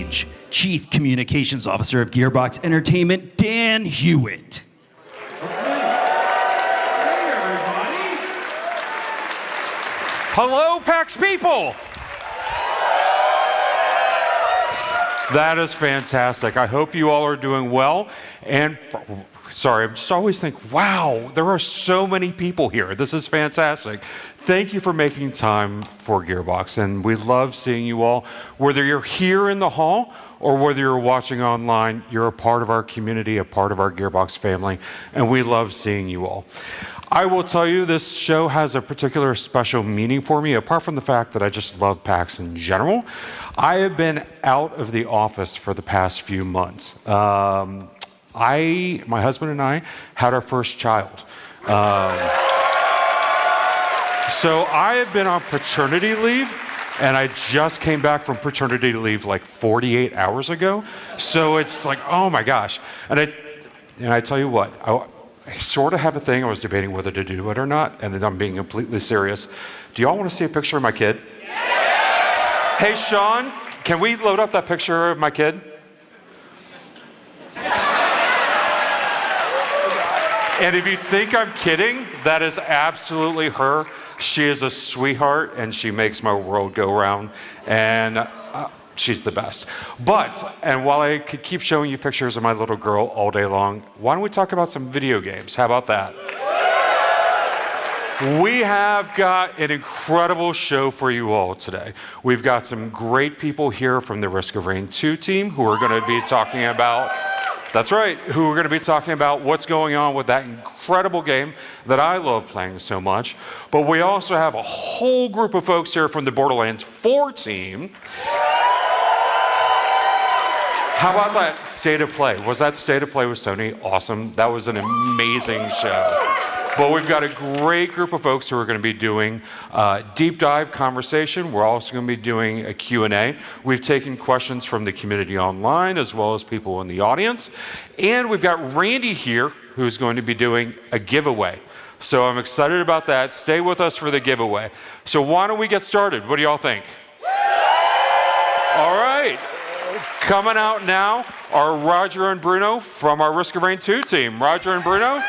stage, Chief Communications Officer of Gearbox Entertainment, Dan Hewitt. Hello, PAX people! That is fantastic. I hope you all are doing well. And sorry, I just always think, wow, there are so many people here. This is fantastic. Thank you for making time for Gearbox, and we love seeing you all. Whether you're here in the hall or whether you're watching online, you're a part of our community, a part of our Gearbox family, and we love seeing you all. I will tell you, this show has a particular special meaning for me, apart from the fact that I just love PAX in general. I have been out of the office for the past few months. My husband and I had our first child. So I have been on paternity leave, and I just came back from paternity leave like 48 hours ago. So it's like, oh my gosh. And I tell you what, I sort of have a thing. I was debating whether to do it or not, and then I'm being completely serious. Do y'all want to see a picture of my kid? Yeah! Hey, Sean, can we load up that picture of my kid? And if you think I'm kidding, that is absolutely her. She is a sweetheart, and she makes my world go round, and she's the best. And while I could keep showing you pictures of my little girl all day long, why don't we talk about some video games? How about that? We have got an incredible show for you all today. We've got some great people here from the Risk of Rain 2 team who are going to be talking about, that's right, who are going to be talking about what's going on with that incredible game that I love playing so much. But we also have a whole group of folks here from the Borderlands 4 team. How about that State of Play? Was that State of Play with Sony awesome? That was an amazing show. But we've got a great group of folks who are going to be doing deep dive conversation. We're also going to be doing a Q&A. We've taken questions from the community online as well as people in the audience. And we've got Randy here who's going to be doing a giveaway. So I'm excited about that. Stay with us for the giveaway. So why don't we get started? What do y'all think? All right. Coming out now are Roger and Bruno from our Risk of Rain 2 team. Roger and Bruno.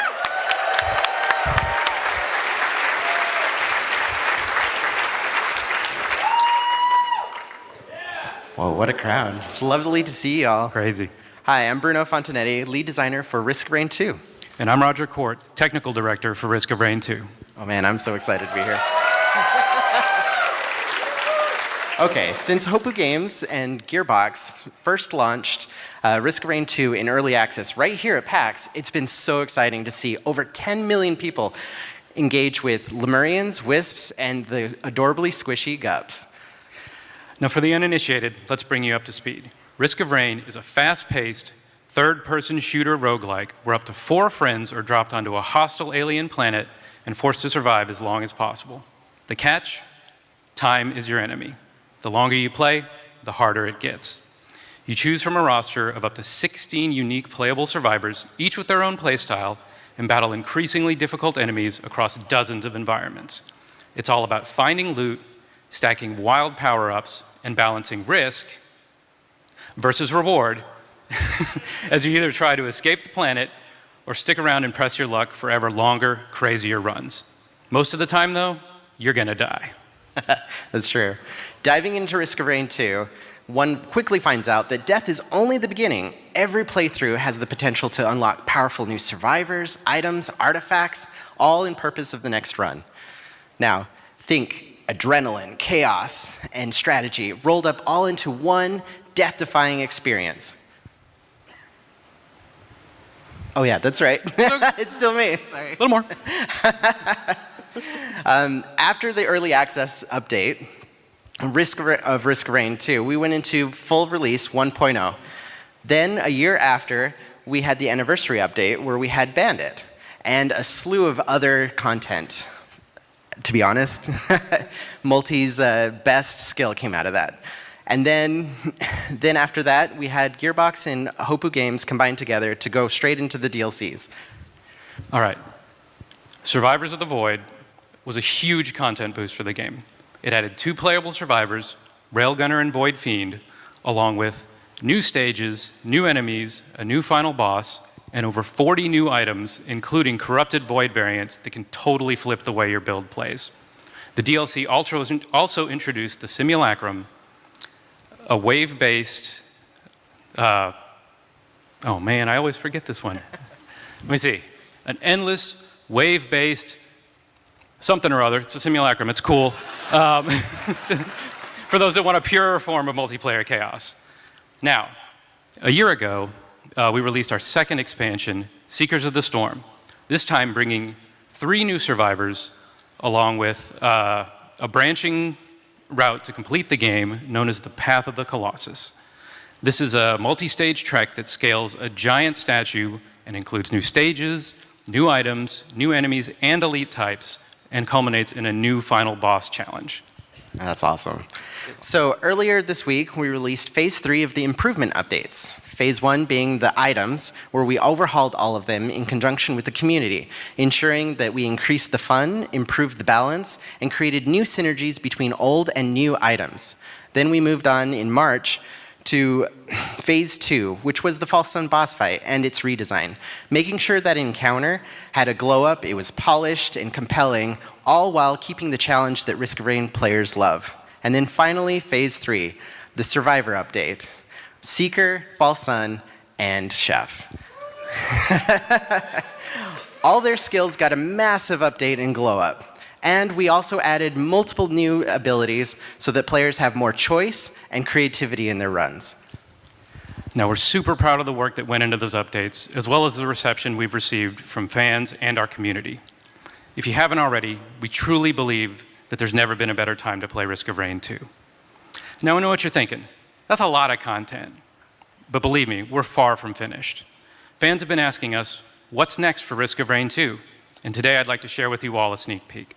Whoa, what a crowd. It's lovely to see y'all. Crazy. Hi, I'm Bruno Fontanetti, lead designer for Risk of Rain 2. And I'm Roger Court, technical director for Risk of Rain 2. Oh man, I'm so excited to be here. Okay, since Hopu Games and Gearbox first launched Risk of Rain 2 in early access right here at PAX, it's been so exciting to see over 10 million people engage with Lemurians, Wisps, and the adorably squishy Gups. Now for the uninitiated, let's bring you up to speed. Risk of Rain is a fast-paced, third-person shooter roguelike where up to 4 friends are dropped onto a hostile alien planet and forced to survive as long as possible. The catch? Time is your enemy. The longer you play, the harder it gets. You choose from a roster of up to 16 unique playable survivors, each with their own playstyle, and battle increasingly difficult enemies across dozens of environments. It's all about finding loot, stacking wild power-ups, and balancing risk versus reward as you either try to escape the planet or stick around and press your luck for ever longer, crazier runs. Most of the time, though, you're gonna die. That's true. Diving into Risk of Rain 2, one quickly finds out that death is only the beginning. Every playthrough has the potential to unlock powerful new survivors, items, artifacts, all in purpose of the next run. Now, think adrenaline, chaos, and strategy rolled up all into one death-defying experience. Oh yeah, that's right. It's still me, sorry. A little more. After the early access update, Risk of Rain 2, we went into full release 1.0. Then a year after, we had the anniversary update where we had Bandit and a slew of other content. To be honest, Multi's best skill came out of that. And then after that, we had Gearbox and Hopu Games combined together to go straight into the DLCs. All right. Survivors of the Void was a huge content boost for the game. It added 2 playable survivors, Railgunner and Void Fiend, along with new stages, new enemies, a new final boss, and over 40 new items, including corrupted void variants that can totally flip the way your build plays. The DLC also introduced the Simulacrum, a wave-based, oh man, I always forget this one. Let me see. An endless, wave-based, something or other. It's a Simulacrum, it's cool. For those that want a purer form of multiplayer chaos. Now, a year ago, we released our second expansion, Seekers of the Storm, this time bringing 3 new survivors along with a branching route to complete the game known as the Path of the Colossus. This is a multi-stage trek that scales a giant statue and includes new stages, new items, new enemies, and elite types, and culminates in a new final boss challenge. That's awesome. So earlier this week, we released Phase 3 of the improvement updates. Phase 1 being the items, where we overhauled all of them in conjunction with the community, ensuring that we increased the fun, improved the balance, and created new synergies between old and new items. Then we moved on in March to Phase 2, which was the False Sun boss fight and its redesign, making sure that encounter had a glow-up, it was polished and compelling, all while keeping the challenge that Risk of Rain players love. And then finally, Phase 3, the Survivor update. Seeker, False Sun, and Chef. All their skills got a massive update and glow-up. And we also added multiple new abilities so that players have more choice and creativity in their runs. Now, we're super proud of the work that went into those updates, as well as the reception we've received from fans and our community. If you haven't already, we truly believe that there's never been a better time to play Risk of Rain 2. Now, I know what you're thinking. That's a lot of content. But believe me, we're far from finished. Fans have been asking us, what's next for Risk of Rain 2? And today I'd like to share with you all a sneak peek.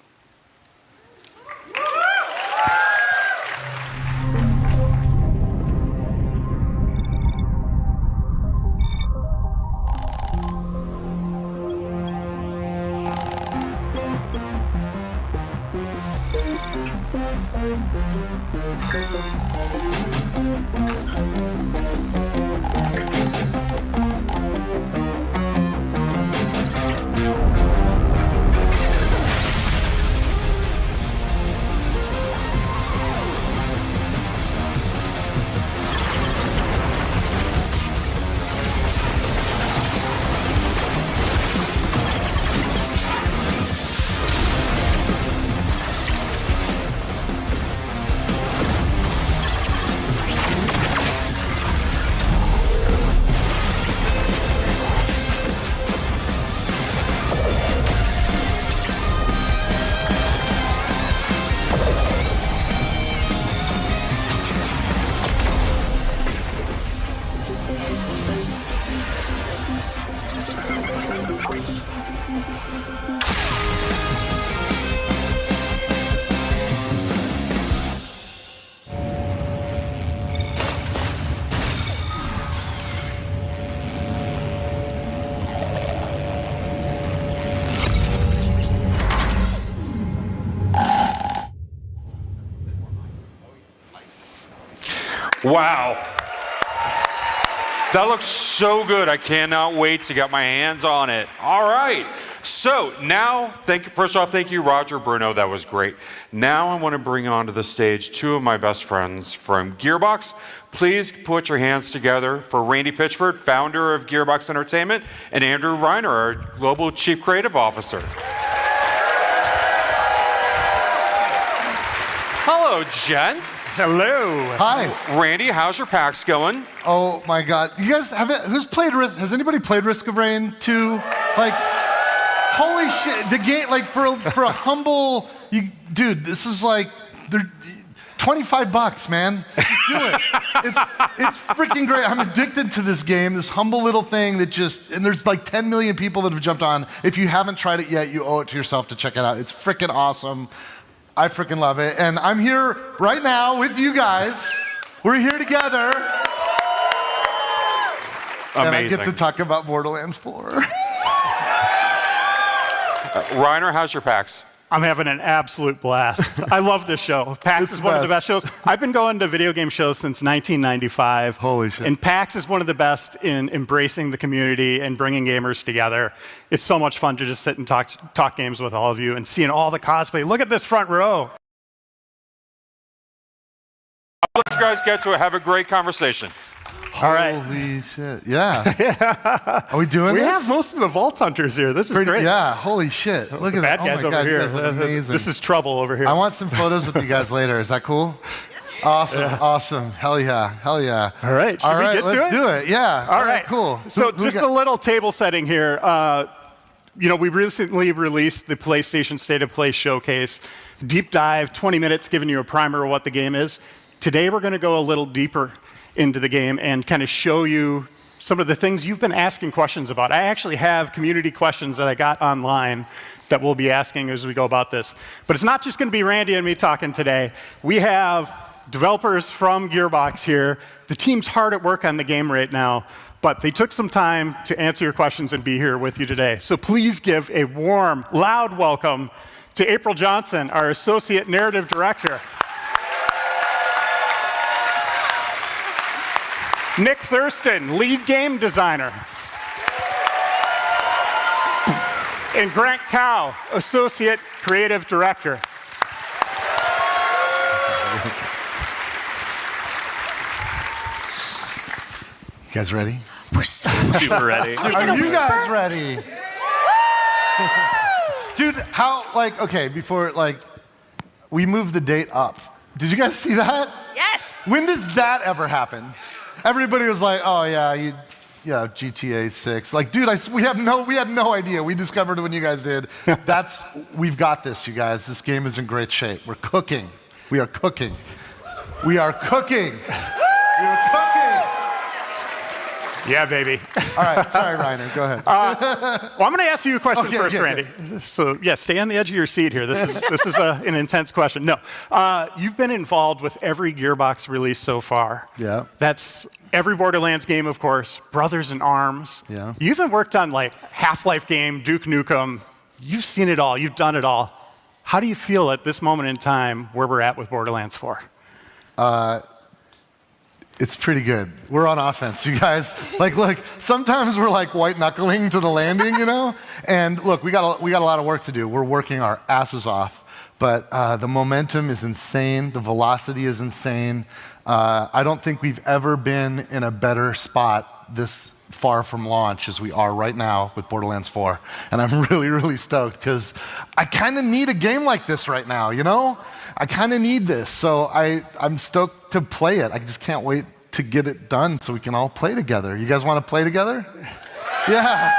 Wow. That looks so good. I cannot wait to get my hands on it. All right. So now, first off, thank you, Roger, Bruno. That was great. Now I want to bring onto the stage 2 of my best friends from Gearbox. Please put your hands together for Randy Pitchford, founder of Gearbox Entertainment, and Andrew Reiner, our Global Chief Creative Officer. Hello, gents. Hello. Hi. Randy, how's your PAX going? Oh my God. You guys who's played Risk? Has anybody played Risk of Rain 2? Like, holy shit. The game, like for a humble, dude, this is like, they're $25, man. Just do it. It's freaking great. I'm addicted to this game, this humble little thing that and there's like 10 million people that have jumped on. If you haven't tried it yet, you owe it to yourself to check it out. It's freaking awesome. I freaking love it. And I'm here right now with you guys. We're here together. Amazing. And I get to talk about Borderlands 4. Reiner, how's your PAX? I'm having an absolute blast. I love this show. PAX is one of the best shows. I've been going to video game shows since 1995. Holy shit. And PAX is one of the best in embracing the community and bringing gamers together. It's so much fun to just sit and talk games with all of you and seeing all the cosplay. Look at this front row. I'll let you guys get to it. Have a great conversation. All right. Holy shit. Yeah. Are we doing We this? have most of the Vault Hunters here. This is great. Yeah, holy shit. Look at Bad that. guys oh my over God, here. You guys look amazing. This is trouble over here. I want some photos with you guys later. Is that cool? Awesome, awesome. Hell yeah, hell yeah. All right, should we get to let's it? do it. Yeah. All right, cool. So just a little table setting here. You know, we recently released the PlayStation State of Play Showcase. Deep dive, 20 minutes, giving you a primer of what the game is. Today we're going to go a little deeper into the game and kind of show you some of the things you've been asking questions about. I actually have community questions that I got online that we'll be asking as we go about this. But it's not just going to be Randy and me talking today. We have developers from Gearbox here. The team's hard at work on the game right now, but they took some time to answer your questions and be here with you today. So please give a warm, loud welcome to April Johnson, our Associate Narrative Director. Nick Thurston, Lead Game Designer. And Grant Cow, Associate Creative Director. You guys ready? We're so Super ready. Are you guys ready? Dude, before, we moved the date up. Did you guys see that? Yes. When does that ever happen? Everybody was like, oh yeah, GTA 6. Like, dude, we had no idea. We discovered it when you guys did. We've got this, you guys. This game is in great shape. We're cooking. We are cooking. We are cooking. We are cooking. Yeah, baby. All right, sorry, Reiner, go ahead. Well, I'm going to ask you a question first, okay, Randy. So, yeah, stay on the edge of your seat here. This is an intense question. No, you've been involved with every Gearbox release so far. Yeah. That's every Borderlands game, of course. Brothers in Arms. Yeah. You even worked on Half-Life game, Duke Nukem. You've seen it all. You've done it all. How do you feel at this moment in time where we're at with Borderlands 4? It's pretty good. We're on offense, you guys. Look, sometimes we're white knuckling to the landing, you know? And look, we got a lot of work to do. We're working our asses off. But the momentum is insane. The velocity is insane. I don't think we've ever been in a better spot this far from launch as we are right now with Borderlands 4. And I'm really, really stoked because I kind of need a game like this right now, you know? I kind of need this. So I'm stoked to play it. I just can't wait to get it done so we can all play together. You guys want to play together? Yeah.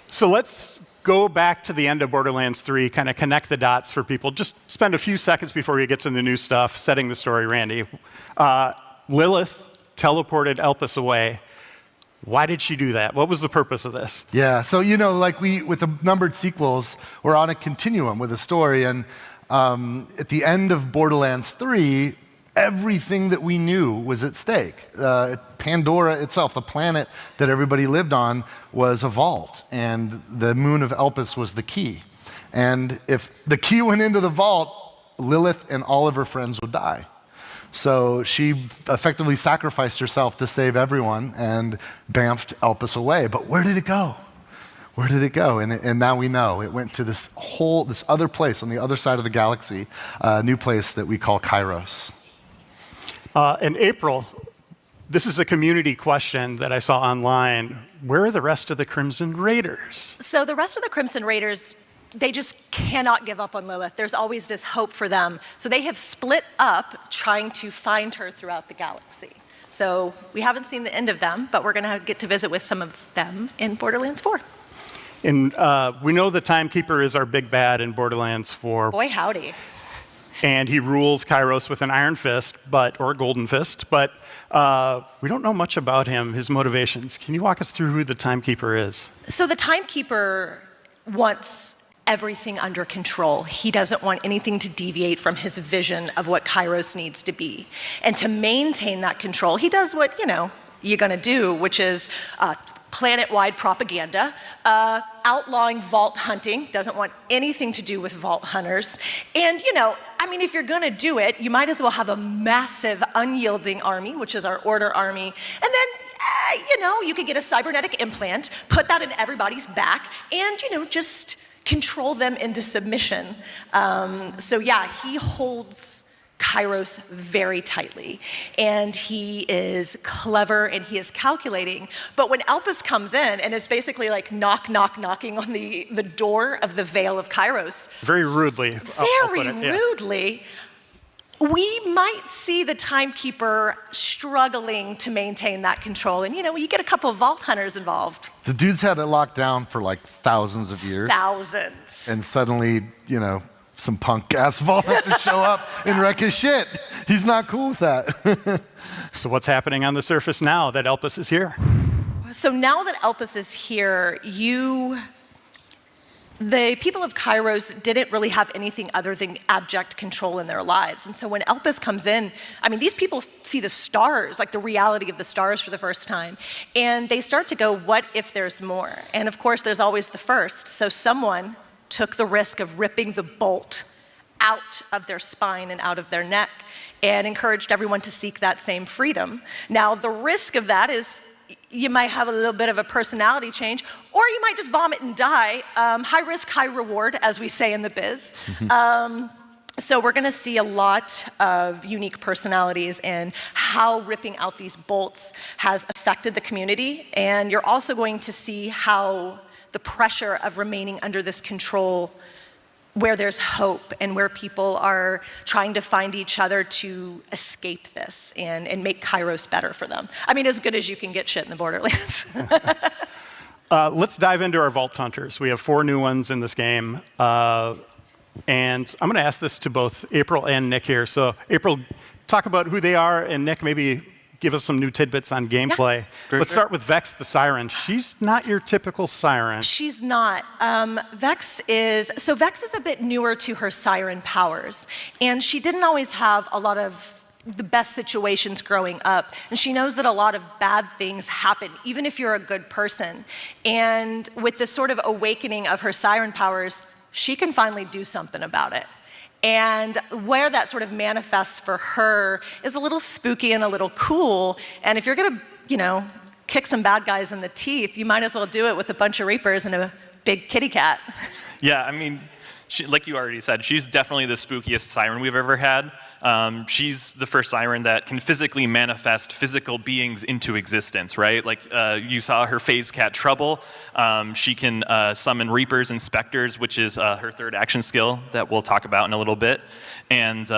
So let's go back to the end of Borderlands 3, kind of connect the dots for people. Just spend a few seconds before we get to the new stuff, setting the story, Randy. Lilith teleported Elpis away. Why did she do that? What was the purpose of this? Yeah, so with the numbered sequels, we're on a continuum with a story, and at the end of Borderlands 3, everything that we knew was at stake. Pandora itself, the planet that everybody lived on, was a vault, and the moon of Elpis was the key. And if the key went into the vault, Lilith and all of her friends would die. So she effectively sacrificed herself to save everyone and bamfed Elpis away. But where did it go? Where did it go? And now we know. It went to this other place on the other side of the galaxy, a new place that we call Kairos. In April, this is a community question that I saw online. Where are the rest of the Crimson Raiders? So the rest of the Crimson Raiders, they just cannot give up on Lilith. There's always this hope for them. So they have split up trying to find her throughout the galaxy. So we haven't seen the end of them, but we're going to get to visit with some of them in Borderlands 4. And we know the Timekeeper is our big bad in Borderlands 4. Boy, howdy. And he rules Kairos with an iron fist, or a golden fist, but we don't know much about him, his motivations. Can you walk us through who the Timekeeper is? So the Timekeeper wants everything under control. He doesn't want anything to deviate from his vision of what Kairos needs to be. And to maintain that control, he does what, you going to do, which is planet-wide propaganda, outlawing vault hunting, doesn't want anything to do with vault hunters. And, I mean, if you're going to do it, you might as well have a massive unyielding army, which is our Order army. And then, you could get a cybernetic implant, put that in everybody's back, and, just control them into submission. So yeah, he holds Kairos very tightly, and he is clever and he is calculating. But when Elpis comes in and is basically like knocking on the door of the Veil of Kairos, very rudely, rudely, we might see the Timekeeper struggling to maintain that control. And you get a couple of Vault Hunters involved. The dude's had it locked down for like thousands of years. Thousands. And suddenly, some punk-ass Vault Hunters show up and wreck his shit. He's not cool with that. So what's happening on the surface now that Elpis is here? So now that Elpis is here, the people of Kairos didn't really have anything other than abject control in their lives. And so when Elpis comes in, I mean, these people see the stars, like the reality of the stars for the first time. And they start to go, what if there's more? And of course, there's always the first. So someone took the risk of ripping the bolt out of their spine and out of their neck and encouraged everyone to seek that same freedom. Now, the risk of that is you might have a little bit of a personality change, or you might just vomit and die. High risk, high reward, as we say in the biz. So we're going to see a lot of unique personalities and how ripping out these bolts has affected the community. And you're also going to see how the pressure of remaining under this control, where there's hope and where people are trying to find each other to escape this and make Kairos better for them. I mean, as good as you can get shit in the Borderlands. Let's dive into our Vault Hunters. We have 4 new ones in this game. And I'm going to ask this to both April and Nick here. So April, talk about who they are, and Nick, maybe give us some new tidbits on gameplay. Yeah. Let's start with Vex the Siren. She's not your typical Siren. She's not. Vex is a bit newer to her Siren powers, and she didn't always have a lot of the best situations growing up, and she knows that a lot of bad things happen, even if you're a good person. And with this sort of awakening of her Siren powers, she can finally do something about it. And where that sort of manifests for her is a little spooky and a little cool. And if you're going to, kick some bad guys in the teeth, you might as well do it with a bunch of Reapers and a big kitty cat. Yeah, I mean, like you already said, she's definitely the spookiest Siren we've ever had. She's the first Siren that can physically manifest physical beings into existence, right? Like you saw her phase cat Trouble. She can summon Reapers and Specters, which is her third action skill that we'll talk about in a little bit. And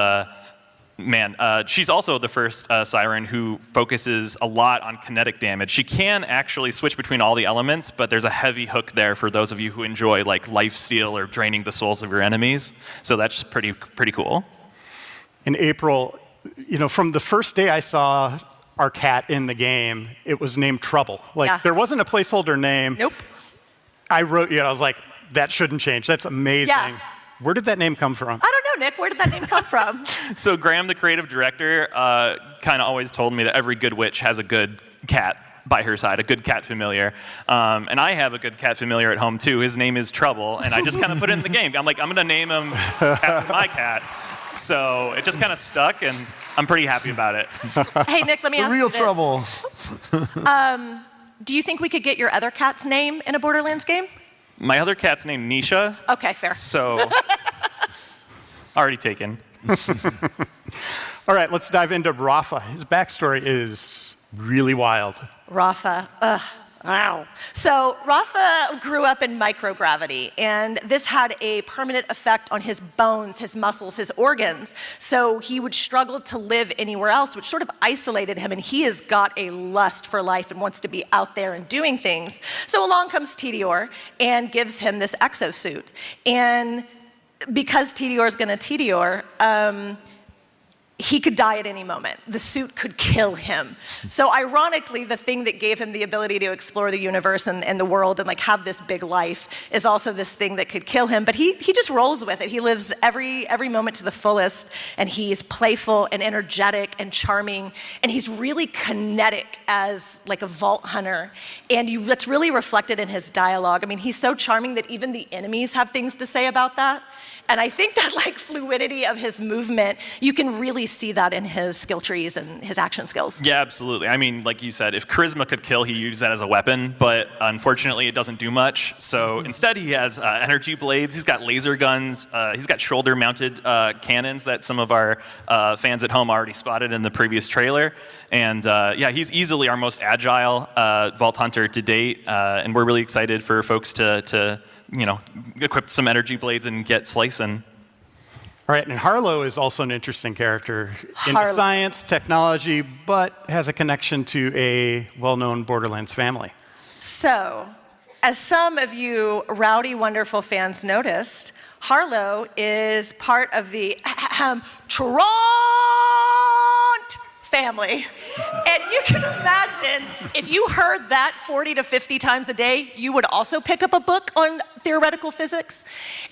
she's also the first Siren who focuses a lot on kinetic damage. She can actually switch between all the elements, but there's a heavy hook there for those of you who enjoy like lifesteal or draining the souls of your enemies. So that's pretty cool. In April, from the first day I saw our cat in the game, it was named Trouble. There wasn't a placeholder name. Nope. I wrote, I was like, that shouldn't change. That's amazing. Yeah. Where did that name come from? I don't know, Nick. Where did that name come from? So Graham, the creative director, kind of always told me that every good witch has a good cat by her side, a good cat familiar. And I have a good cat familiar at home, too. His name is Trouble, and I just kind of put it in the game. I'm like, I'm going to name him after my cat. So it just kind of stuck, and I'm pretty happy about it. Hey, Nick, let me ask you this. Real Trouble. Do you think we could get your other cat's name in a Borderlands game? My other cat's named Nisha. Okay, fair. So, already taken. All right, let's dive into Rafa. His backstory is really wild. Rafa, wow. So Rafa grew up in microgravity, and this had a permanent effect on his bones, his muscles, his organs. So he would struggle to live anywhere else, which sort of isolated him, and he has got a lust for life and wants to be out there and doing things. So along comes Tediore and gives him this exosuit. And because Tediore is going to Tediore, he could die at any moment. The suit could kill him. So ironically, the thing that gave him the ability to explore the universe and the world and like have this big life is also this thing that could kill him. But he just rolls with it. He lives every moment to the fullest, and he's playful and energetic and charming, and he's really kinetic as like a vault hunter. And that's really reflected in his dialogue. I mean, he's so charming that even the enemies have things to say about that. And I think that like fluidity of his movement, you can really see that in his skill trees and his action skills. Yeah, absolutely. I mean, like you said, if charisma could kill, he used that as a weapon, but unfortunately it doesn't do much. So instead he has energy blades, he's got laser guns, he's got shoulder-mounted cannons that some of our fans at home already spotted in the previous trailer. And yeah, he's easily our most agile Vault Hunter to date, and we're really excited for folks to equip some energy blades and get slicing. All right, and Harlow is also an interesting character into science, technology, but has a connection to a well-known Borderlands family. So, as some of you rowdy, wonderful fans noticed, Harlow is part of the Trant family. And you can imagine, if you heard that 40 to 50 times a day, you would also pick up a book on theoretical physics.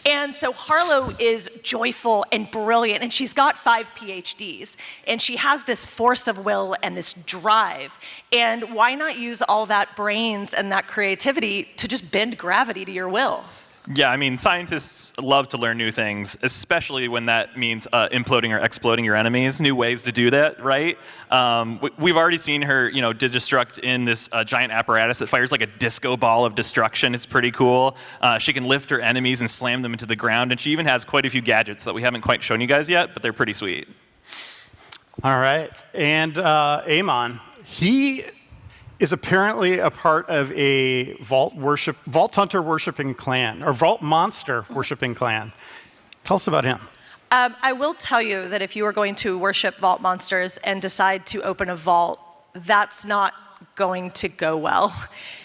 And so Harlow is joyful and brilliant, and she's got 5 PhDs. And she has this force of will and this drive. And why not use all that brains and that creativity to just bend gravity to your will? Yeah, I mean, scientists love to learn new things, especially when that means imploding or exploding your enemies, new ways to do that, right? We've already seen her, destruct in this giant apparatus that fires like a disco ball of destruction. It's pretty cool. She can lift her enemies and slam them into the ground, and she even has quite a few gadgets that we haven't quite shown you guys yet, but they're pretty sweet. All right, and Amon, he is apparently a part of a Vault Hunter worshiping clan, or Vault Monster worshiping clan. Tell us about him. I will tell you that if you are going to worship Vault Monsters and decide to open a vault, that's not going to go well.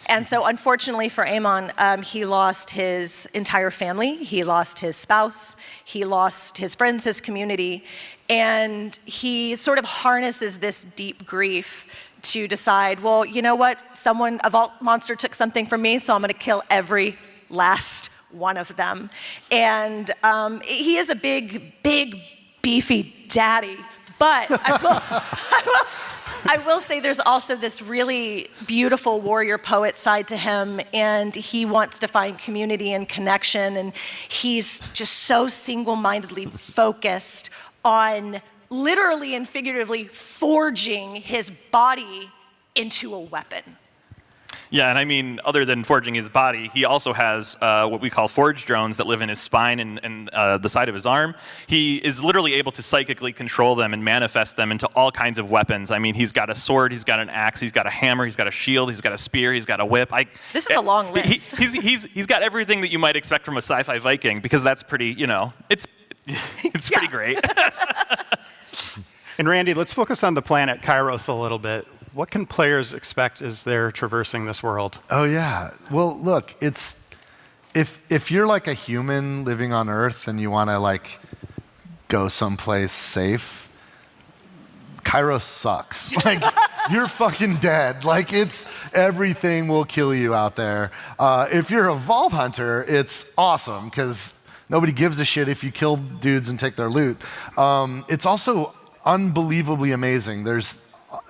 And so unfortunately for Amon, he lost his entire family, he lost his spouse, he lost his friends, his community, and he sort of harnesses this deep grief to decide, well, you know what, a Vault Monster took something from me, so I'm gonna kill every last one of them. And he is a big, beefy daddy, but I will say there's also this really beautiful warrior poet side to him, and he wants to find community and connection, and he's just so single-mindedly focused on literally and figuratively forging his body into a weapon. Yeah, and I mean, other than forging his body, he also has what we call forge drones that live in his spine and the side of his arm. He is literally able to psychically control them and manifest them into all kinds of weapons. I mean, he's got a sword, he's got an axe, he's got a hammer, he's got a shield, he's got a spear, he's got a whip. This is a long list. He's got everything that you might expect from a sci-fi Viking, because that's pretty, it's pretty great. And Randy, let's focus on the planet Kairos a little bit. What can players expect as they're traversing this world? Oh yeah. Well, look, it's if you're like a human living on Earth and you want to like go someplace safe, Kairos sucks. Like you're fucking dead. Like everything will kill you out there. If you're a Vault Hunter, it's awesome because nobody gives a shit if you kill dudes and take their loot. It's also unbelievably amazing. There's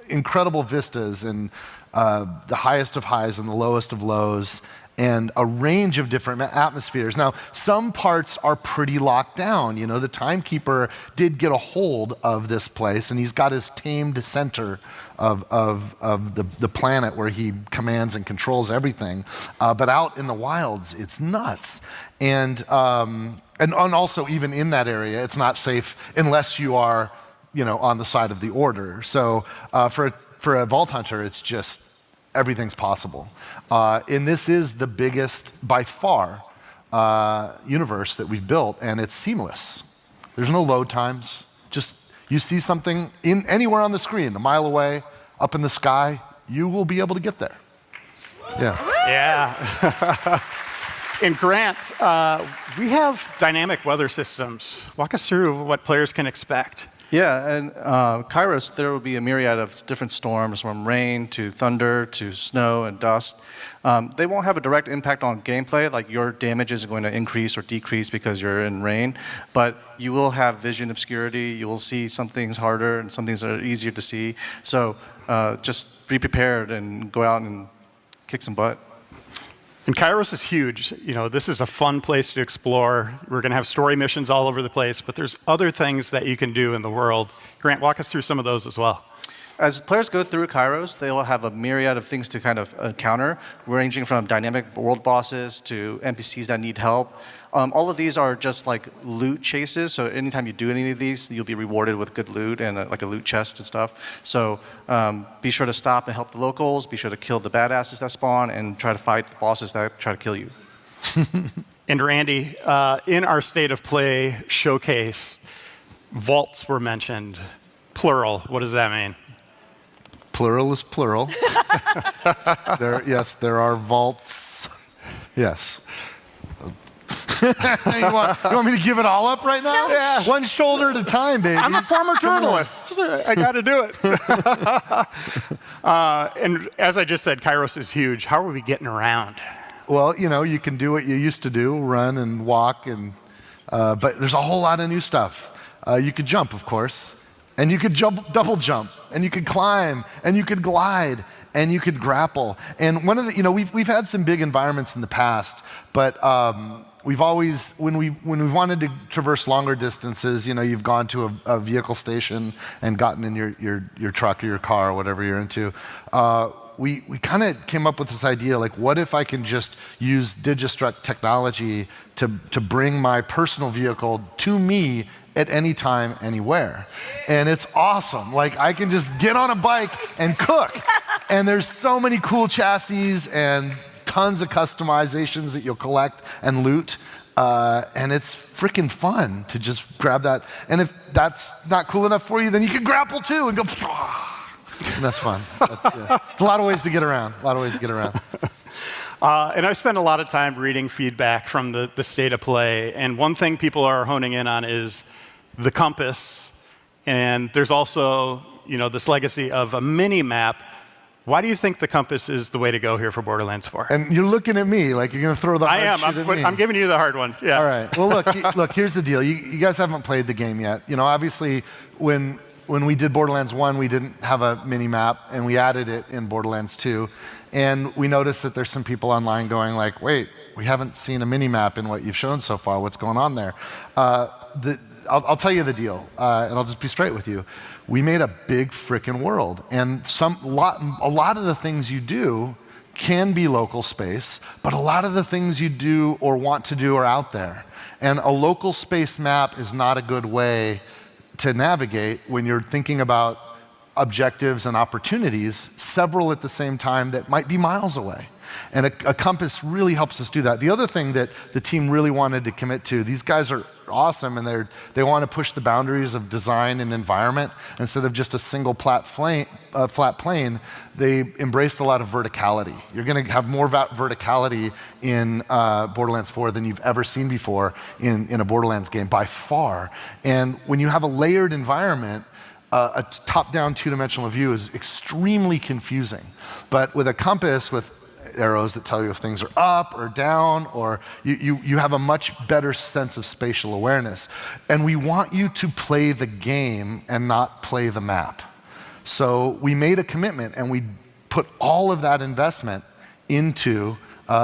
incredible vistas and the highest of highs and the lowest of lows and a range of different atmospheres. Now, some parts are pretty locked down. The Timekeeper did get a hold of this place, and he's got his tamed center of the planet where he commands and controls everything. But out in the wilds, it's nuts. And also, even in that area, it's not safe unless you are on the side of the Order. So for a Vault Hunter, it's just everything's possible. And this is the biggest, by far, universe that we've built, and it's seamless. There's no load times. Just you see something anywhere on the screen, a mile away, up in the sky, you will be able to get there. Yeah. And Grant, we have dynamic weather systems. Walk us through what players can expect. Yeah, and Kairos, there will be a myriad of different storms, from rain to thunder to snow and dust. They won't have a direct impact on gameplay, like your damage is going to increase or decrease because you're in rain, but you will have vision obscurity, you will see some things harder and some things that are easier to see. So just be prepared and go out and kick some butt. And Kairos is huge. You know, this is a fun place to explore. We're going to have story missions all over the place, but there's other things that you can do in the world. Grant, walk us through some of those as well. As players go through Kairos, they will have a myriad of things to kind of encounter, ranging from dynamic world bosses to NPCs that need help. All of these are just like loot chases, so anytime you do any of these, you'll be rewarded with good loot and like a loot chest and stuff. So be sure to stop and help the locals, be sure to kill the badasses that spawn, and try to fight the bosses that try to kill you. And Randy, in our State of Play showcase, vaults were mentioned. Plural, what does that mean? Plural is plural. Yes, there are vaults. Yes. you want me to give it all up right now? No. Yeah. One shoulder at a time, baby. I'm a former journalist. I got to do it. And as I just said, Kairos is huge. How are we getting around? Well, you know, you can do what you used to do, run and walk, and but there's a whole lot of new stuff. You could jump, of course, and you could double jump, and you could climb, and you could glide, and you could grapple. And one of the, you know, we've had some big environments in the past, but we've always, when we've wanted to traverse longer distances, you know, you've gone to a vehicle station and gotten in your truck or your car or whatever you're into. We kind of came up with this idea, like, what if I can just use Digistruct technology to bring my personal vehicle to me at any time, anywhere. And it's awesome. Like, I can just get on a bike and cook. And there's so many cool chassis and tons of customizations that you'll collect and loot. And it's freaking fun to just grab that. And if that's not cool enough for you, then you can grapple too and go, and that's fun. It's a lot of ways to get around. And I've spent a lot of time reading feedback from the State of Play. And one thing people are honing in on is the compass. And there's also, you know, this legacy of a mini map. Why do you think the compass is the way to go here for Borderlands 4? And you're looking at me like you're going to throw the hard shit at me. I'm giving you the hard one. Yeah. All right. Well, look. Here's the deal. You guys haven't played the game yet. You know, obviously, when we did Borderlands 1, we didn't have a mini map, and we added it in Borderlands 2. And we noticed that there's some people online going like, wait, we haven't seen a mini map in what you've shown so far. What's going on there? I'll tell you the deal, and I'll just be straight with you. We made a big frickin' world, and a lot of the things you do can be local space, but a lot of the things you do or want to do are out there. And a local space map is not a good way to navigate when you're thinking about objectives and opportunities, several at the same time that might be miles away. And a compass really helps us do that. The other thing that the team really wanted to commit to, these guys are awesome, and they want to push the boundaries of design and environment. Instead of just a single flat plane, they embraced a lot of verticality. You're going to have more verticality in Borderlands 4 than you've ever seen before in a Borderlands game, by far. And when you have a layered environment, a top-down two-dimensional view is extremely confusing. But with a compass, with arrows that tell you if things are up or down, or you have a much better sense of spatial awareness. And we want you to play the game and not play the map. So we made a commitment, and we put all of that investment into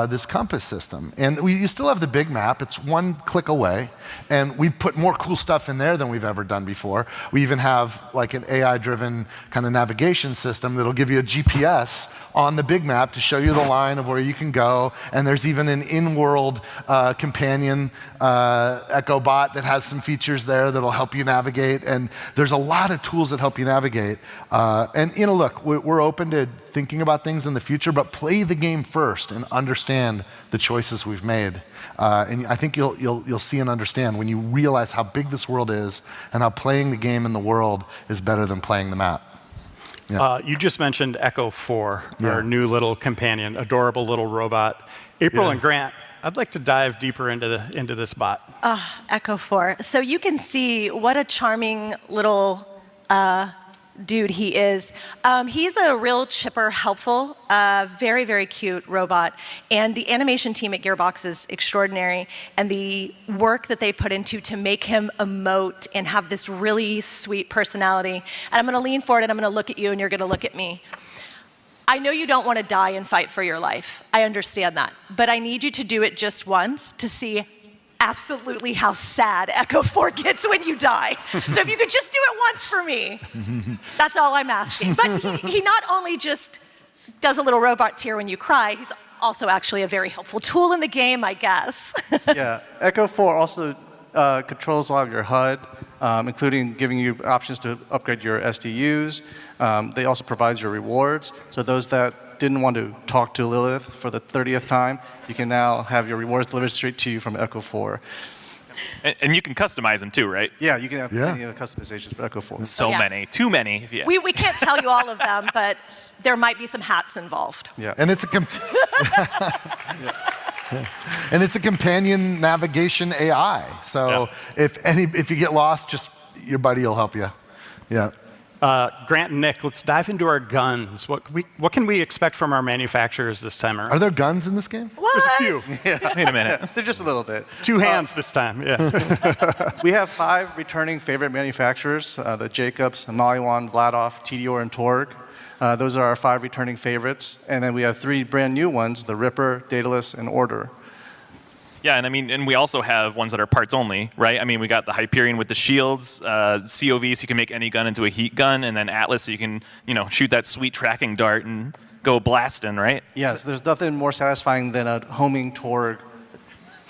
this compass system. And you still have the big map. It's one click away. And we put more cool stuff in there than we've ever done before. We even have like an AI-driven kind of navigation system that'll give you a GPS on the big map to show you the line of where you can go. And there's even an in-world companion Echo bot that has some features there that'll help you navigate. And there's a lot of tools that help you navigate. And you know, look, we're open to thinking about things in the future, but play the game first and understand the choices we've made. And I think you'll see and understand when you realize how big this world is and how playing the game in the world is better than playing the map. Yeah. You just mentioned Echo 4, our new little companion, adorable little robot. April and Grant, I'd like to dive deeper into this bot. Echo 4. So you can see what a charming little dude he is. He's a real chipper, helpful, very, very cute robot. And the animation team at Gearbox is extraordinary. And the work that they put into to make him emote and have this really sweet personality. And I'm going to lean forward and I'm going to look at you and you're going to look at me. I know you don't want to die and fight for your life. I understand that. But I need you to do it just once to see absolutely how sad Echo 4 gets when you die. So if you could just do it once for me, that's all I'm asking. But he not only just does a little robot tear when you cry, he's also actually a very helpful tool in the game, I guess. Yeah, Echo 4 also controls a lot of your HUD, including giving you options to upgrade your SDUs. They also provide your rewards. So those that didn't want to talk to Lilith for the 30th time, you can now have your rewards delivered straight to you from Echo 4. And you can customize them too, right? Yeah, you can have many customizations for Echo 4. So many, too many. Yeah. We can't tell you all of them, but there might be some hats involved. Yeah. And it's a and it's a companion navigation AI. So if you get lost, just your buddy will help you. Yeah. Grant and Nick, let's dive into our guns. What can we expect from our manufacturers this time around? Are there guns in this game? What? There's a few. Wait a minute. They're just a little bit. 2 hands this time, yeah. We have 5 returning favorite manufacturers, the Jacobs, Maliwan, Vladoff, Tedior, and Torg. Those are our 5 returning favorites. And then we have 3 brand new ones, the Ripper, Daedalus, and Order. Yeah, and we also have ones that are parts only, right? I mean, we got the Hyperion with the shields, COV, so you can make any gun into a heat gun, and then Atlas, so you can, shoot that sweet tracking dart and go blasting, right? Yes, there's nothing more satisfying than a homing Torg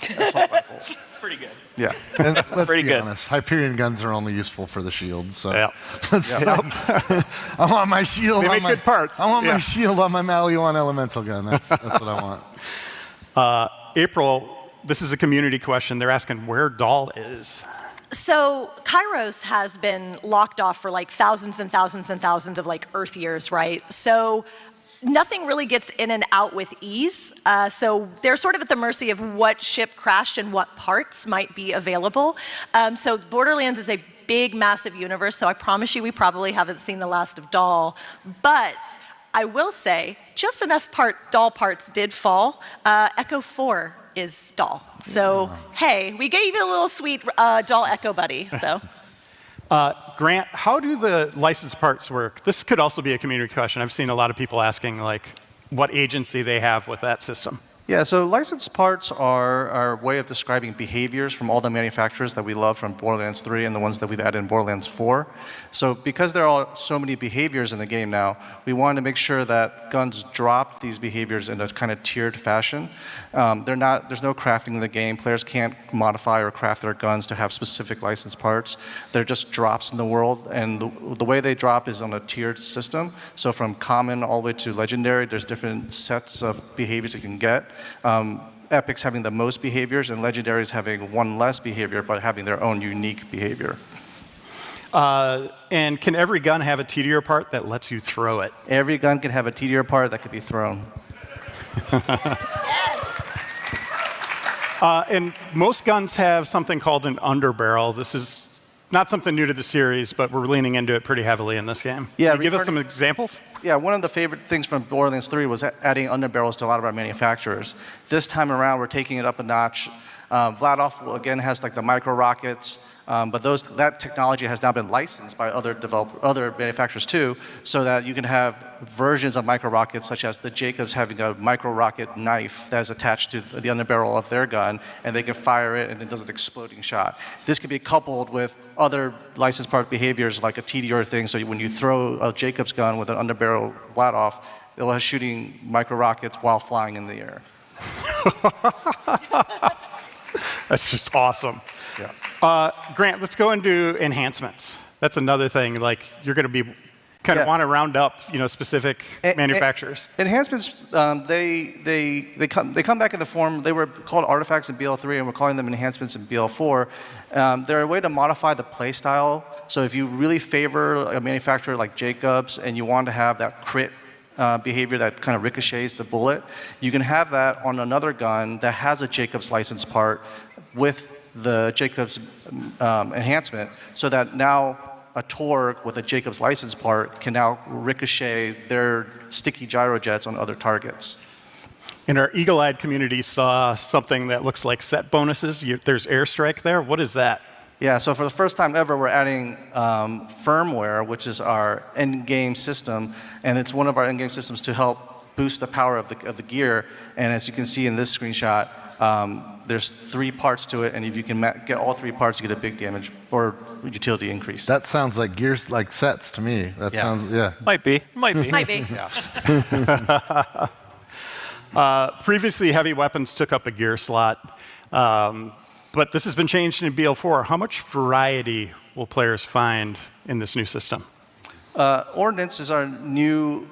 assault rifle. It's pretty good. Yeah. And let's pretty be good. honest, Hyperion guns are only useful for the shield. So Yeah. I want my shield. They on make my, good parts. I want Yeah. my shield on my Maliwan elemental gun. That's what I want. April, this is a community question. They're asking where Doll is. So Kairos has been locked off for like thousands and thousands and thousands of like Earth years, right? So nothing really gets in and out with ease. So they're sort of at the mercy of what ship crashed and what parts might be available. So Borderlands is a big, massive universe, so I promise you we probably haven't seen the last of Doll. But I will say, just enough Doll parts did fall. Echo 4 is Doll. So, hey, we gave you a little sweet Doll Echo buddy, so. Grant, how do the licensed parts work? This could also be a community question. I've seen a lot of people asking, like, what agency they have with that system. Yeah, so licensed parts are our way of describing behaviors from all the manufacturers that we love from Borderlands 3 and the ones that we've added in Borderlands 4. So because there are so many behaviors in the game now, we wanted to make sure that guns drop these behaviors in a kind of tiered fashion. There's no crafting in the game. Players can't modify or craft their guns to have specific licensed parts. They're just drops in the world, and the way they drop is on a tiered system. So from common all the way to legendary, there's different sets of behaviors you can get. Epics having the most behaviors, and legendaries having one less behavior, but having their own unique behavior. And can every gun have a TDR part that lets you throw it? Every gun can have a TDR part that could be thrown. And most guns have something called an underbarrel. This is not something new to the series, but we're leaning into it pretty heavily in this game. Yeah, Can you give us some examples? Yeah, one of the favorite things from Borderlands 3 was adding underbarrels to a lot of our manufacturers. This time around, we're taking it up a notch. Vladoff, again, has like the micro rockets, but that technology has now been licensed by other manufacturers too, so that you can have versions of micro rockets, such as the Jacobs having a micro rocket knife that is attached to the underbarrel of their gun, and they can fire it and it does an exploding shot. This can be coupled with other licensed part behaviors like a TDR thing, so when you throw a Jacobs gun with an underbarrel Vladoff, it'll have shooting micro rockets while flying in the air. That's just awesome. Yeah. Grant, let's go into enhancements. That's another thing. Like, you're going to be kind of want to round up, specific manufacturers. Enhancements, they come back in the form. They were called artifacts in BL3, and we're calling them enhancements in BL4. They're a way to modify the play style. So if you really favor a manufacturer like Jacobs, and you want to have that crit behavior that kind of ricochets the bullet. You can have that on another gun that has a Jacobs license part with the Jacobs enhancement, so that now a Torg with a Jacobs license part can now ricochet their sticky gyrojets on other targets. And our eagle-eyed community saw something that looks like set bonuses. There's airstrike there. What is that? Yeah, so for the first time ever, we're adding firmware, which is our end-game system, and it's one of our end-game systems to help boost the power of the gear. And as you can see in this screenshot, there's 3 parts to it, and if you can get all 3 parts, you get a big damage or utility increase. That sounds like gears, like sets to me. That sounds, yeah. Might be. Might be. Might be. Previously, heavy weapons took up a gear slot, but this has been changed in BL4. How much variety will players find in this new system? Ordnance is our new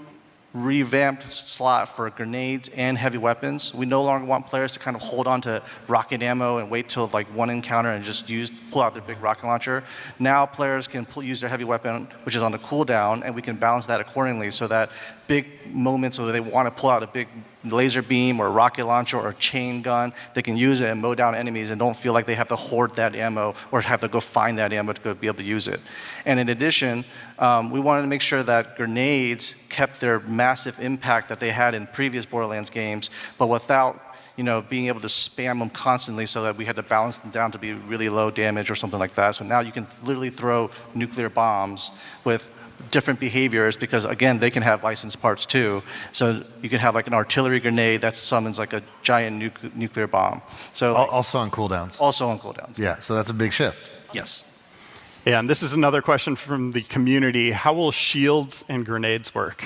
revamped slot for grenades and heavy weapons. We no longer want players to kind of hold on to rocket ammo and wait till like one encounter and just pull out their big rocket launcher. Now players can use their heavy weapon, which is on the cooldown, and we can balance that accordingly so that big moments where they want to pull out a big laser beam or a rocket launcher or a chain gun, they can use it and mow down enemies and don't feel like they have to hoard that ammo or have to go find that ammo to go be able to use it. And in addition, we wanted to make sure that grenades kept their massive impact that they had in previous Borderlands games, but without being able to spam them constantly, so that we had to balance them down to be really low damage or something like that. So now you can literally throw nuclear bombs with different behaviors, because again, they can have licensed parts too. So you can have like an artillery grenade that summons like a giant nuclear bomb. So Also on cooldowns. Also on cooldowns. Yeah, so that's a big shift. Yes. Yeah, and this is another question from the community. How will shields and grenades work?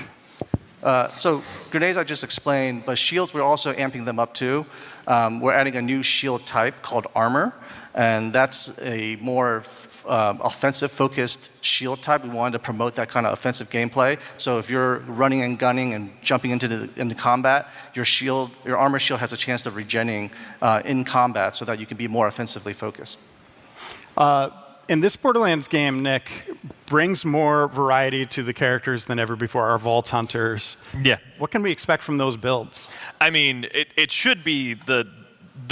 So grenades I just explained, but shields we're also amping them up too. We're adding a new shield type called armor, and that's a more offensive-focused shield type. We wanted to promote that kind of offensive gameplay. So if you're running and gunning and jumping into combat, your armor shield has a chance of regenerating in combat, so that you can be more offensively focused. In this Borderlands game, Nick, brings more variety to the characters than ever before, our Vault Hunters. Yeah. What can we expect from those builds? I mean, it should be the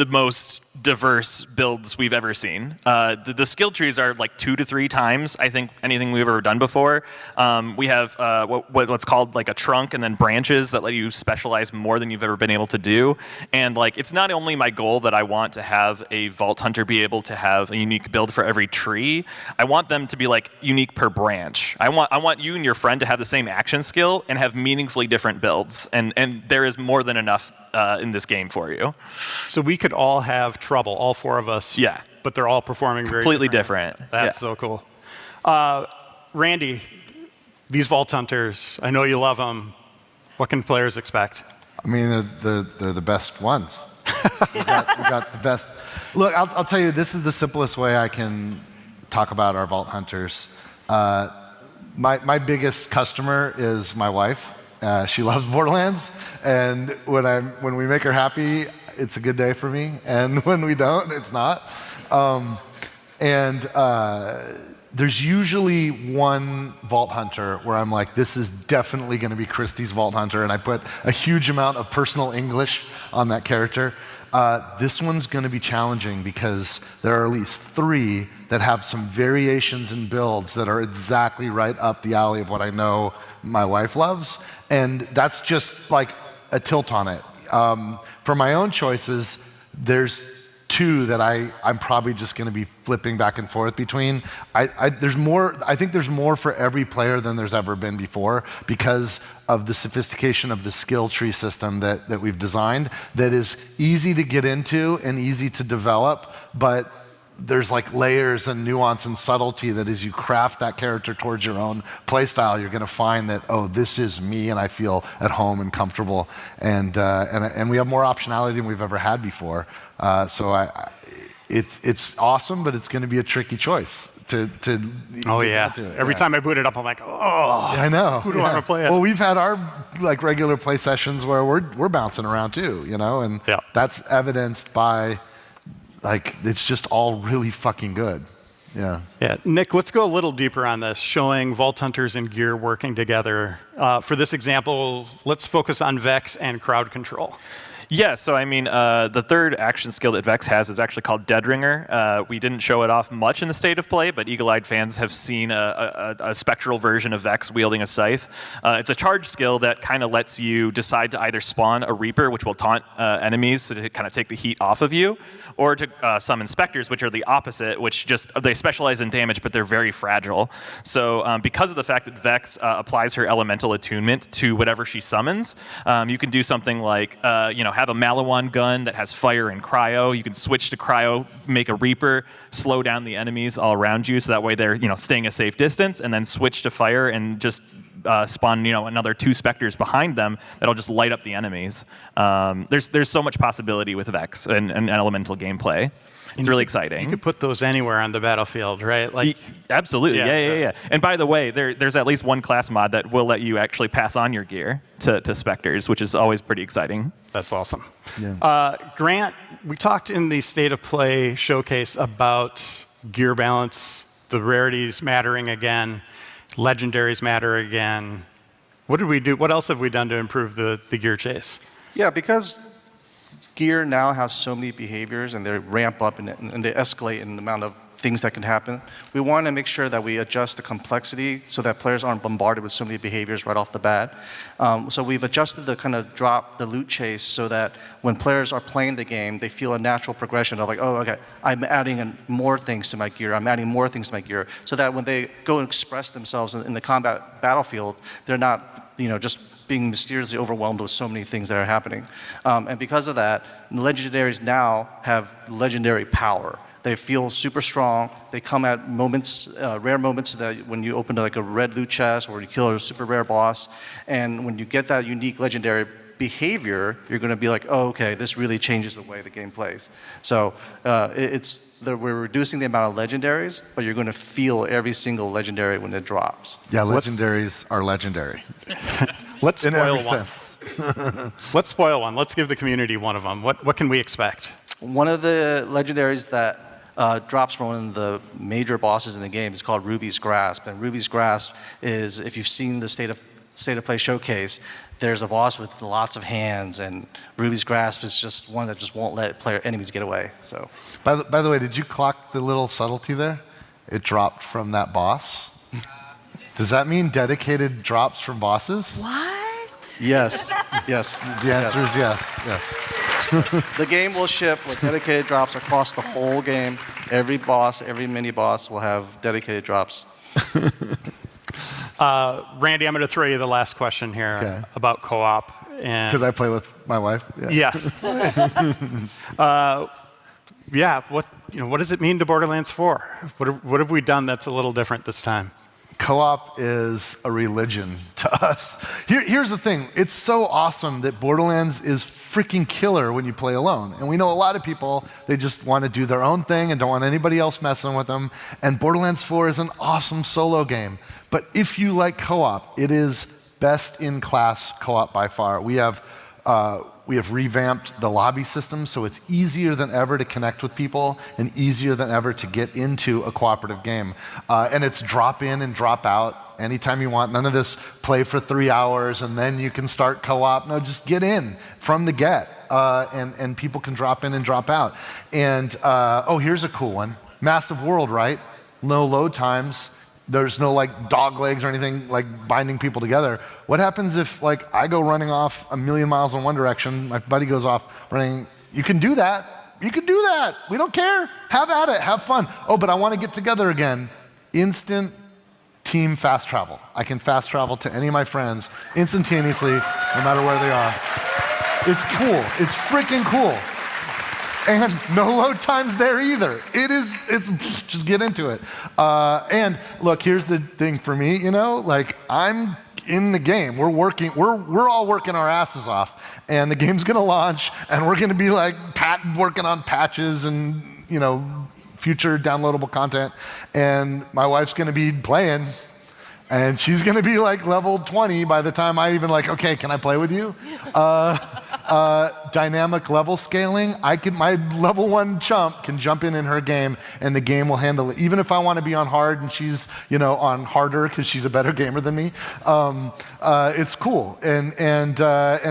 most diverse builds we've ever seen. The skill trees are like 2 to 3 times, I think, anything we've ever done before. We have what's called like a trunk and then branches that let you specialize more than you've ever been able to do. And like, it's not only my goal that I want to have a Vault Hunter be able to have a unique build for every tree. I want them to be like unique per branch. I want you and your friend to have the same action skill and have meaningfully different builds. And there is more than enough in this game for you. So we could all have trouble, all 4 of us. Yeah. But they're all performing very completely different. That's so cool. Randy, these Vault Hunters, I know you love them. What can players expect? I mean, they're the best ones. we got the best. Look, I'll tell you, this is the simplest way I can talk about our Vault Hunters. My biggest customer is my wife. She loves Borderlands, and when we make her happy, it's a good day for me, and when we don't, it's not. There's usually one Vault Hunter where I'm like, this is definitely going to be Christie's Vault Hunter, and I put a huge amount of personal English on that character. This one's going to be challenging because there are at least 3 that have some variations in builds that are exactly right up the alley of what I know my wife loves, and that's just like a tilt on it. For my own choices, there's 2 that I'm probably just going to be flipping back and forth between. I think there's more for every player than there's ever been before, because of the sophistication of the skill tree system that we've designed, that is easy to get into and easy to develop, but there's like layers and nuance and subtlety that as you craft that character towards your own playstyle, you're going to find that, oh, this is me and I feel at home and comfortable. And we have more optionality than we've ever had before. It's awesome, but it's going to be a tricky choice to Oh yeah. Every time I boot it up, I'm like, oh, I know. Who do I want to play it? Well, we've had our like regular play sessions where we're bouncing around too, and that's evidenced by, like, it's just all really fucking good. Yeah. Yeah, Nick, let's go a little deeper on this, showing Vault Hunters and Gear working together. For this example, let's focus on Vex and crowd control. Yeah, so I mean, the third action skill that Vex has is actually called Dead Ringer. We didn't show it off much in the state of play, but eagle-eyed fans have seen a spectral version of Vex wielding a scythe. It's a charge skill that kind of lets you decide to either spawn a Reaper, which will taunt enemies to kind of take the heat off of you, or to summon Specters, which are the opposite, which they specialize in damage, but they're very fragile. So because of the fact that Vex applies her elemental attunement to whatever she summons, you can do something like, have a Malawan gun that has fire and cryo. You can switch to cryo, make a Reaper, slow down the enemies all around you, so that way they're staying a safe distance, and then switch to fire and just spawn another 2 Specters behind them that'll just light up the enemies. There's so much possibility with Vex and elemental gameplay. It's really exciting. You could put those anywhere on the battlefield, right? Like, absolutely, yeah. And by the way, there's at least one class mod that will let you actually pass on your gear to Specters, which is always pretty exciting. That's awesome. Yeah. Grant, we talked in the State of Play showcase about gear balance, the rarities mattering again, legendaries matter again. What did we do? What else have we done to improve the gear chase? Yeah, because gear now has so many behaviors and they ramp up and they escalate in the amount of things that can happen. We want to make sure that we adjust the complexity so that players aren't bombarded with so many behaviors right off the bat. So we've adjusted the kind of the loot chase so that when players are playing the game, they feel a natural progression of like, oh, okay, I'm adding more things to my gear, I'm adding more things to my gear, so that when they go and express themselves in the combat battlefield, they're not, just being mysteriously overwhelmed with so many things that are happening. And because of that, legendaries now have legendary power. They feel super strong. They come at moments, rare moments that when you open like a red loot chest or you kill a super rare boss. And when you get that unique legendary behavior, you're going to be like, oh, okay, this really changes the way the game plays. So we're reducing the amount of legendaries, but you're going to feel every single legendary when it drops. Yeah, legendaries are legendary. Let's in spoil every one. sense. Let's spoil one. Let's give the community one of them. What can we expect? One of the legendaries that drops from one of the major bosses in the game is called Ruby's Grasp. And Ruby's Grasp is, if you've seen the State of Play showcase, there's a boss with lots of hands, and Ruby's Grasp is just one that just won't let enemies get away. So, By the way, did you clock the little subtlety there? It dropped from that boss. Does that mean dedicated drops from bosses? What? yes. The answer is yes. The game will ship with dedicated drops across the whole game. Every boss, every mini boss will have dedicated drops. Randy, I'm going to throw you the last question here about co-op. Because I play with my wife? Yeah. Yes. What does it mean to Borderlands 4? What have we done that's a little different this time? Co-op is a religion to us. Here's the thing. It's so awesome that Borderlands is freaking killer when you play alone. And we know a lot of people, they just want to do their own thing and don't want anybody else messing with them. And Borderlands 4 is an awesome solo game. But if you like co-op, it is best in class co-op by far. We have revamped the lobby system, so it's easier than ever to connect with people and easier than ever to get into a cooperative game. And it's drop in and drop out anytime you want. None of this play for 3 hours and then you can start co-op. No, just get in from the get, and people can drop in and drop out. And here's a cool one. Massive world, right? No load times. There's no like dog legs or anything like binding people together. What happens if like I go running off 1,000,000 miles in one direction, my buddy goes off running? You can do that. You can do that. We don't care. Have at it. Have fun. Oh, but I want to get together again. Instant team fast travel. I can fast travel to any of my friends instantaneously, no matter where they are. It's cool. It's freaking cool. And no load times there either. It's just get into it. And look, here's the thing for me, I'm in the game. We're all working our asses off, and the game's gonna launch, and we're gonna be like working on patches and future downloadable content, and my wife's gonna be playing, and she's gonna be like level 20 by the time I even okay, can I play with you? Dynamic level scaling. My level 1 chump can jump in her game, and the game will handle it. Even if I want to be on hard and she's on harder because she's a better gamer than me, it's cool. And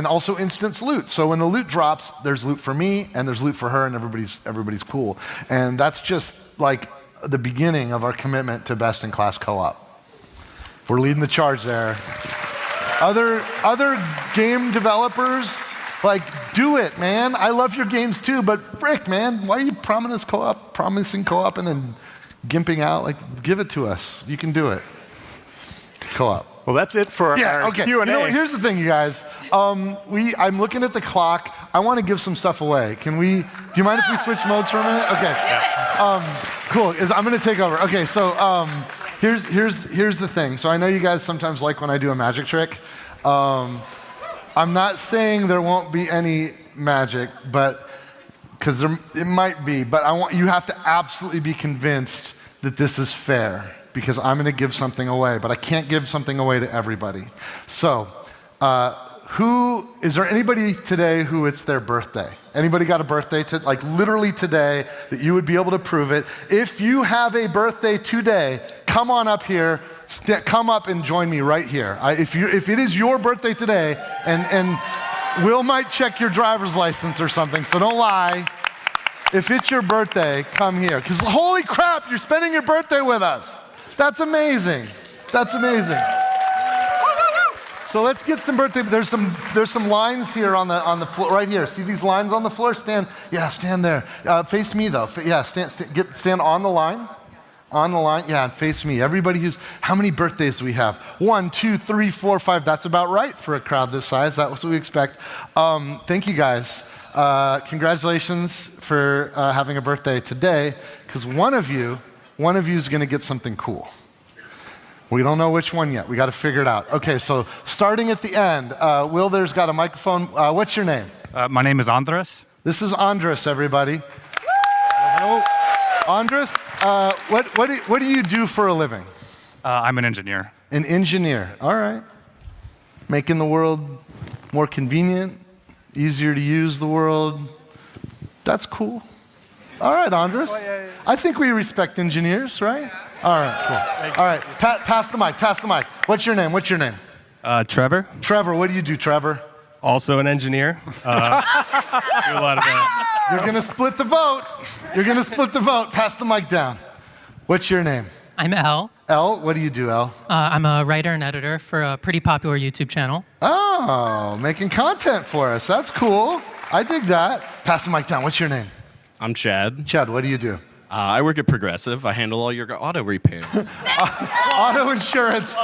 also instance loot. So when the loot drops, there's loot for me and there's loot for her, and everybody's cool. And that's just like the beginning of our commitment to best-in-class co-op. We're leading the charge there. Other game developers, like, do it, man. I love your games too, but frick, man, why are you promising co-op and then gimping out? Like, give it to us. You can do it. Co-op. Well, that's it for our Q&A. You know, here's the thing, you guys. I'm looking at the clock. I want to give some stuff away. Do you mind if we switch modes for a minute? Okay. Yeah. Cool. I'm going to take over. Okay, so here's the thing. So I know you guys sometimes like when I do a magic trick. I'm not saying there won't be any magic, but because it might be. But you have to absolutely be convinced that this is fair, because I'm going to give something away, but I can't give something away to everybody. So, is there anybody today who it's their birthday? Anybody got a birthday, like literally today, that you would be able to prove it? If you have a birthday today, come on up here, come up and join me right here. If it is your birthday today, and Will might check your driver's license or something, so don't lie. If it's your birthday, come here. Because holy crap, you're spending your birthday with us. That's amazing. That's amazing. So let's get some birthday. There's some lines here on the floor right here. See these lines on the floor? Stand there. Face me though. Stand on the line. On the line, yeah, and face me. How many birthdays do we have? 1, 2, 3, 4, 5. That's about right for a crowd this size. That's what we expect. Thank you guys. Congratulations for having a birthday today, because one of you is going to get something cool. We don't know which one yet. We got to figure it out. Okay, so starting at the end, Will there's got a microphone. What's your name? My name is Andres. This is Andres, everybody. Andres, what do you do for a living? I'm an engineer. An engineer, all right. Making the world more convenient, easier to use the world. That's cool. All right, Andres. I think we respect engineers, right? All right, cool. All right, pass the mic. What's your name? Trevor. Trevor, what do you do, Trevor? Also an engineer. Do a lot of that. You're going to split the vote. Pass the mic down. What's your name? I'm Elle. Elle, what do you do, Elle? I'm a writer and editor for a pretty popular YouTube channel. Oh, making content for us. That's cool. I dig that. Pass the mic down. What's your name? I'm Chad. Chad, what do you do? I work at Progressive. I handle all your auto repairs. Auto insurance.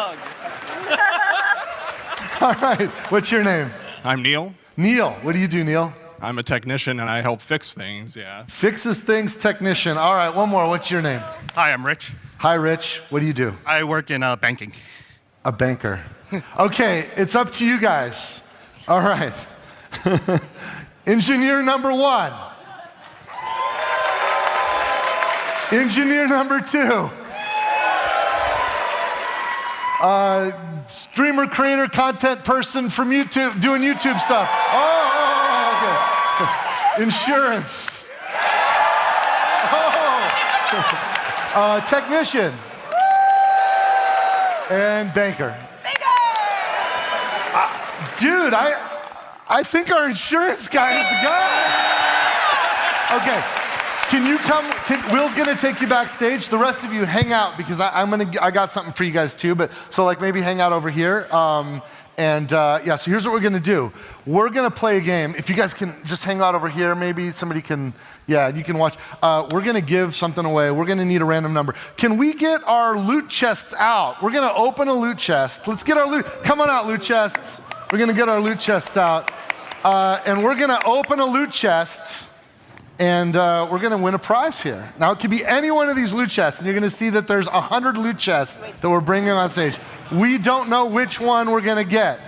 All right. What's your name? I'm Neil. Neil, what do you do, Neil? I'm a technician and I help fix things, yeah. Fixes things technician. All right, one more. What's your name? Hi, I'm Rich. Hi, Rich. What do you do? I work in banking. A banker. Okay, it's up to you guys. All right. Engineer number 1. Engineer number 2. Streamer, creator, content person from YouTube, doing YouTube stuff. Okay. Insurance. Technician. And banker. Dude, I think our insurance guy is the guy. Okay. Can you come? Will's gonna take you backstage. The rest of you hang out, because I got something for you guys too. But so like maybe hang out over here. So here's what we're gonna do. We're gonna play a game. If you guys can just hang out over here, maybe somebody can. Yeah, you can watch. We're gonna give something away. We're gonna need a random number. Can we get our loot chests out? We're gonna open a loot chest. Let's get our loot. Come on out, loot chests. We're gonna get our loot chests out, and we're gonna open a loot chest. And we're going to win a prize here. Now, it could be any one of these loot chests, and you're going to see that there's 100 loot chests that we're bringing on stage. We don't know which one we're going to get.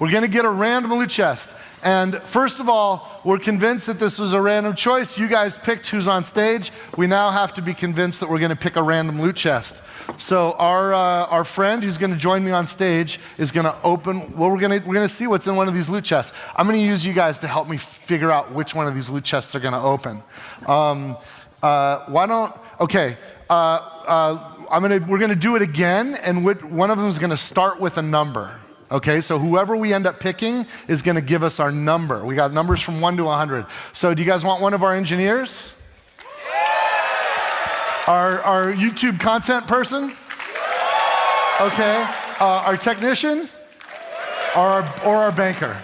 We're going to get a random loot chest. And first of all, we're convinced that this was a random choice. You guys picked who's on stage. We now have to be convinced that we're going to pick a random loot chest. So our friend who's going to join me on stage is going to open. Well, we're going to see what's in one of these loot chests. I'm going to use you guys to help me figure out which one of these loot chests are going to open. Why don't? Okay. We're going to do it again, and one of them is going to start with a number. Okay, so whoever we end up picking is going to give us our number. We got numbers from 1 to 100. So do you guys want one of our engineers? Our YouTube content person? Okay. Our technician? Or our banker?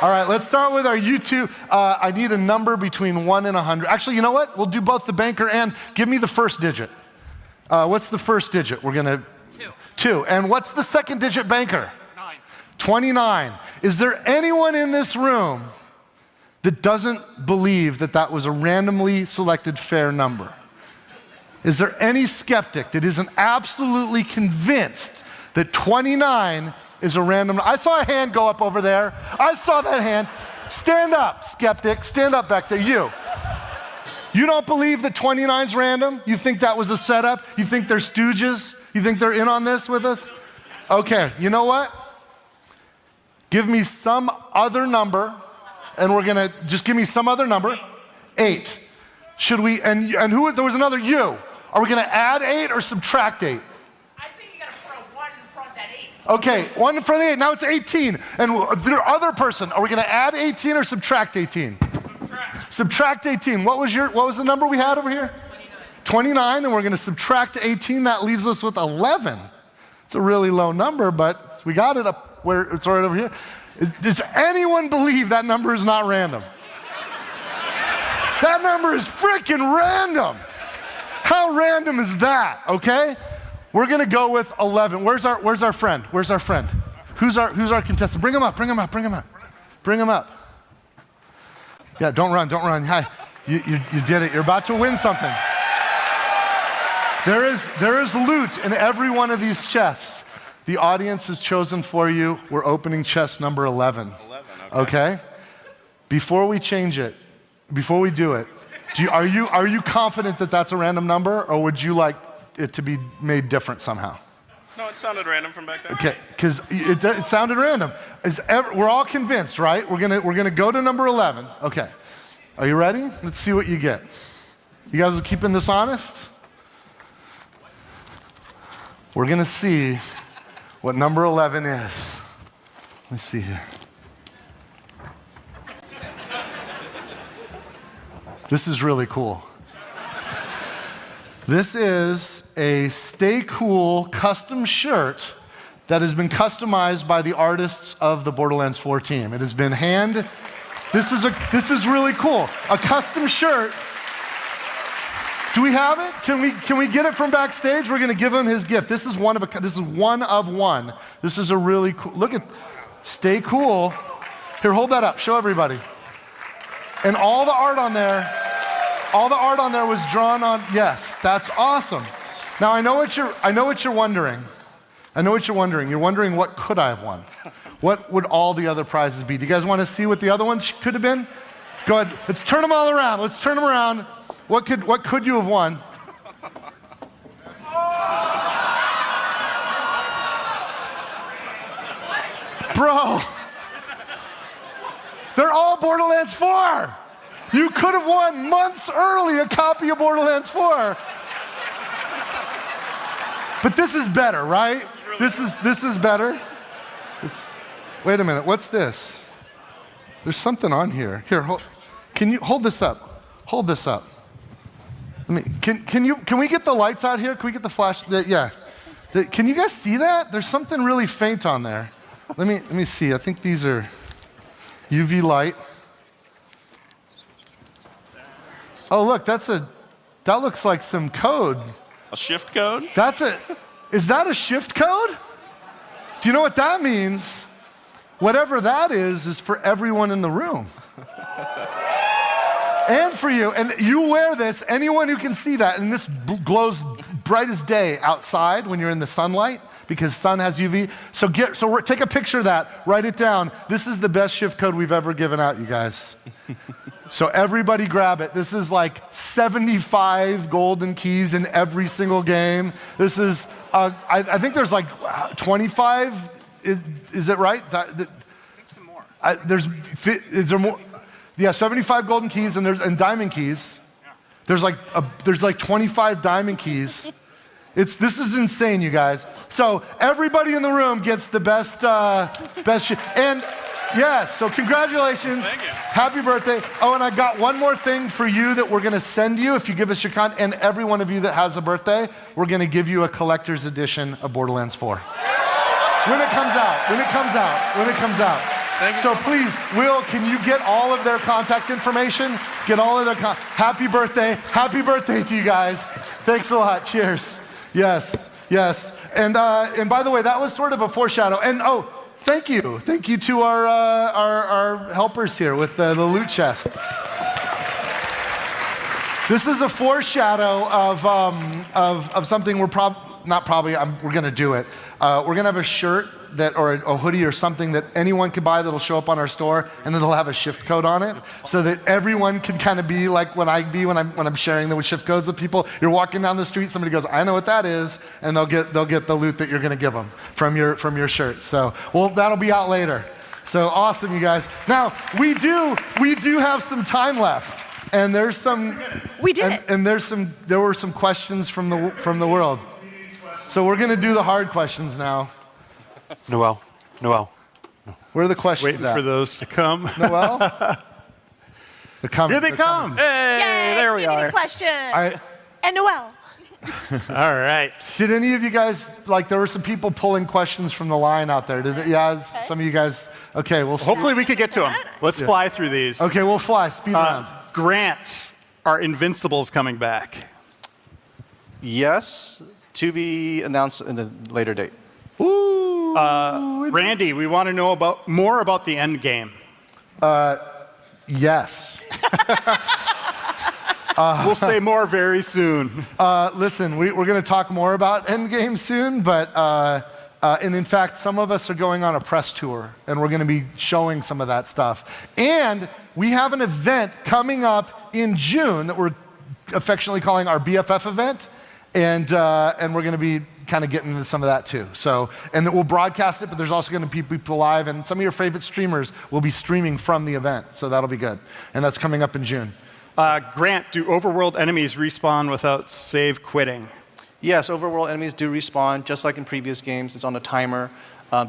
All right, let's start with our YouTube. I need a number between 1 and 100. Actually, you know what? We'll do both the banker and give me the first digit. What's the first digit? We're going to... 2. And what's the second digit banker? 9. 29. Is there anyone in this room that doesn't believe that that was a randomly selected fair number? Is there any skeptic that isn't absolutely convinced that 29 is a random? I saw a hand go up over there. I saw that hand. Stand up, skeptic. Stand up back there. You don't believe that 29's random? You think that was a setup? You think they're stooges? You think they're in on this with us? Okay, you know what? Give me some other number, and we're gonna just give me some other number. 8. Should we, and who, there was another you. Are we gonna add 8 or subtract 8? I think you gotta put a 1 in front of that 8. Okay, 1 in front of the 8, now it's 18. And the other person, are we gonna add 18 or subtract 18? Subtract 18. What was the number we had over here? 29, and we're going to subtract 18. That leaves us with 11. It's a really low number, but we got it up where it's right over here. Does anyone believe that number is not random? That number is freaking random. How random is that? Okay, we're going to go with 11. Where's our friend? Where's our friend? Who's our contestant? Bring him up. Bring him up. Bring him up. Bring him up. Yeah, don't run. Don't run. Hi, you did it. You're about to win something. There is loot in every one of these chests. The audience has chosen for you. We're opening chest number 11. 11, okay? Before we change it, before we do it, are you confident that that's a random number, or would you like it to be made different somehow? No, it sounded random from back there. Okay, because it sounded random. We're all convinced, right? We're gonna go to number 11. Okay, are you ready? Let's see what you get. You guys are keeping this honest? We're gonna see what number 11 is. Let me see here. This is really cool. This is a Stay Cool custom shirt that has been customized by the artists of the Borderlands 4 team. It has been this is really cool. A custom shirt. Do we have it? Can we get it from backstage? We're gonna give him his gift. This is one of one. This is a really cool, look at, Stay Cool. Here, hold that up, show everybody. And all the art on there was drawn on, yes, that's awesome. Now I know what you're wondering. You're wondering what could I have won? What would all the other prizes be? Do you guys want to see what the other ones could have been? Go ahead, let's turn them all around. Let's turn them around. What could you have won? Bro, they're all Borderlands 4. You could have won months early a copy of Borderlands 4. But this is better, right? This is better. Wait a minute, what's this? There's something on here. Here, can you hold this up? Hold this up. Can we get the lights out here? Can we get the flash? Yeah. Can you guys see that? There's something really faint on there. Let me see. I think these are UV light. Oh, look, that looks like some code. A shift code? Is that a shift code? Do you know what that means? Whatever that is for everyone in the room. And for you. And you wear this, anyone who can see that, and this glows bright as day outside when you're in the sunlight. because sun has UV. So take a picture of that, write it down. This is the best shift code we've ever given out, you guys. So everybody grab it. This is like 75 golden keys in every single game. This is, I think there's like 25, is it right? I think some more. Is there more? Yeah, 75 golden keys and diamond keys. There's like 25 diamond keys. This is insane, you guys. So everybody in the room gets the best and yes, so congratulations. Thank you. Happy birthday. Oh, and I got one more thing for you that we're gonna send you if you give us your and every one of you that has a birthday, we're gonna give you a collector's edition of Borderlands 4. When it comes out. So please, Will, can you get all of their contact information? Get all of their happy birthday to you guys. Thanks a lot, cheers. Yes. And by the way, that was sort of a foreshadow. And thank you to our helpers here with the loot chests. This is a foreshadow of something we're gonna do it. We're gonna have a shirt or a hoodie or something that anyone can buy that'll show up on our store, and then it'll have a shift code on it, so that everyone can kind of be like when I'm sharing the shift codes with people. You're walking down the street, somebody goes, "I know what that is," and they'll get the loot that you're gonna give them from your shirt. So that'll be out later. So awesome, you guys. Now we do have some time left. And there's some. We did it. And there were some questions from the world. So we're gonna do the hard questions now. Noel. Where are the questions Waiting for those to come. Noel? They're coming. Here they come. Coming. Hey, there we are. Questions. And Noel. All right. Did any of you guys, there were some people pulling questions from the line out there. Some of you guys, okay. Hopefully we could get to them. Let's fly through these. Okay, we'll fly, speed round. Grant, are Invincibles coming back? Yes, to be announced in a later date. Ooh. Randy, we want to know more about the end game. Yes. We'll say more very soon. Listen, we're going to talk more about Endgame soon, but and in fact, some of us are going on a press tour, and we're going to be showing some of that stuff. And we have an event coming up in June that we're affectionately calling our BFF event, and we're going to be kind of getting into some of that too. So, and we'll broadcast it, but there's also going to be people live, and some of your favorite streamers will be streaming from the event, so that'll be good. And that's coming up in June. Grant, do overworld enemies respawn without save quitting? Yes, overworld enemies do respawn, just like in previous games. It's on a timer.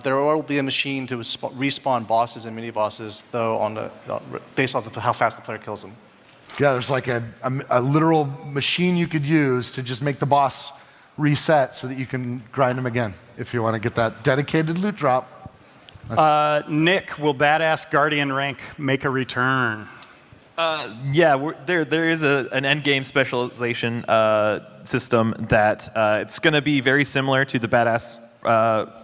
There will be a machine to respawn bosses and mini-bosses, though, based off of how fast the player kills them. Yeah, there's like a literal machine you could use to just make the boss reset so that you can grind them again if you want to get that dedicated loot drop. Nick, will Badass Guardian rank make a return? Yeah, there is an endgame specialization system that it's going to be very similar to the Badass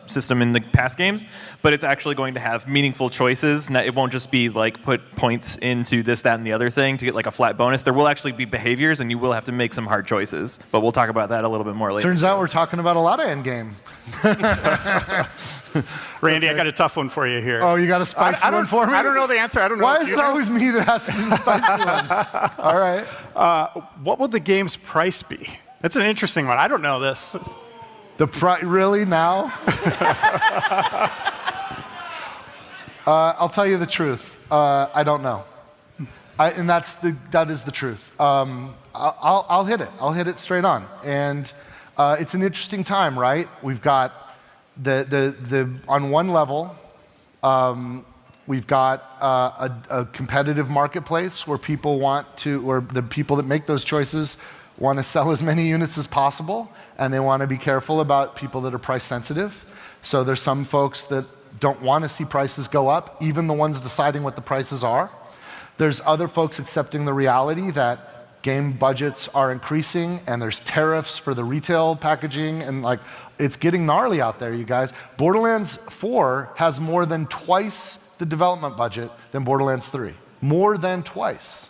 system in the past games, but it's actually going to have meaningful choices. It won't just be like put points into this, that, and the other thing to get like a flat bonus. There will actually be behaviors, and you will have to make some hard choices. But we'll talk about that a little bit more later. Turns out we're talking about a lot of endgame. Randy, I got a tough one for you here. Oh, you got a spicy one for me? I don't know the answer. I don't know. Why is it always me that has to do the spicy ones? All right. What will the game's price be? That's an interesting one. I don't know this. Really now? I'll tell you the truth. I don't know. And that is the truth. I'll hit it. I'll hit it straight on. And it's an interesting time, right? We've got on one level, we've got a competitive marketplace where the people that make those choices want to sell as many units as possible, and they want to be careful about people that are price sensitive. So there's some folks that don't want to see prices go up, even the ones deciding what the prices are. There's other folks accepting the reality that game budgets are increasing, and there's tariffs for the retail packaging, and it's getting gnarly out there, you guys. Borderlands 4 has more than twice the development budget than Borderlands 3. More than twice.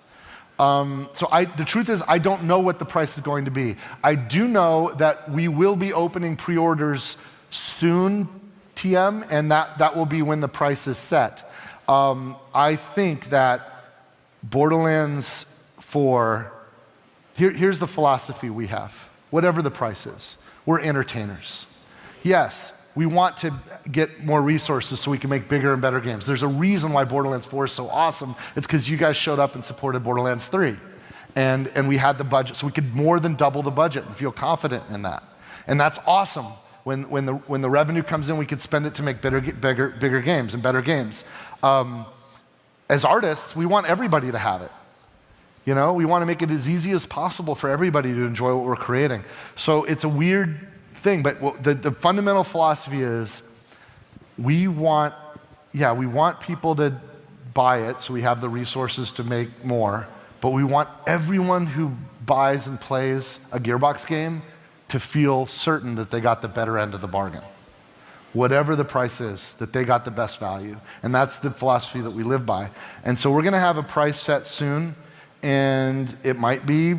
The truth is, I don't know what the price is going to be. I do know that we will be opening pre-orders soon, TM, and that will be when the price is set. I think that Borderlands 4, here's the philosophy we have. Whatever the price is, we're entertainers. Yes, we want to get more resources so we can make bigger and better games. There's a reason why Borderlands 4 is so awesome. It's because you guys showed up and supported Borderlands 3. And we had the budget, so we could more than double the budget and feel confident in that. And that's awesome. When the revenue comes in, we could spend it to make bigger games and better games. As artists, we want everybody to have it. You know, we want to make it as easy as possible for everybody to enjoy what we're creating. So it's a weird thing, but the fundamental philosophy is we want people to buy it so we have the resources to make more, but we want everyone who buys and plays a Gearbox game to feel certain that they got the better end of the bargain. Whatever the price is, that they got the best value. And that's the philosophy that we live by. And so we're going to have a price set soon, and it might be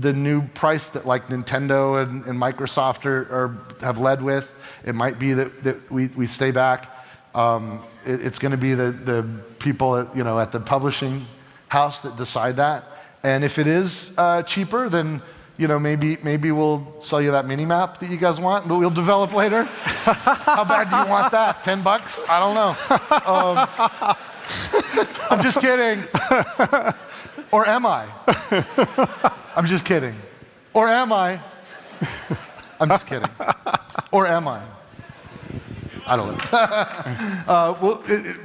the new price that like Nintendo and Microsoft have led with. It might be that we stay back. It's going to be the people at the publishing house that decide that. And if it is cheaper, then maybe we'll sell you that mini map that you guys want, but we'll develop later. How bad do you want that? $10? I don't know. I'm just kidding. Or am I? I'm just kidding. Or am I? I'm just kidding. Or am I? I don't know.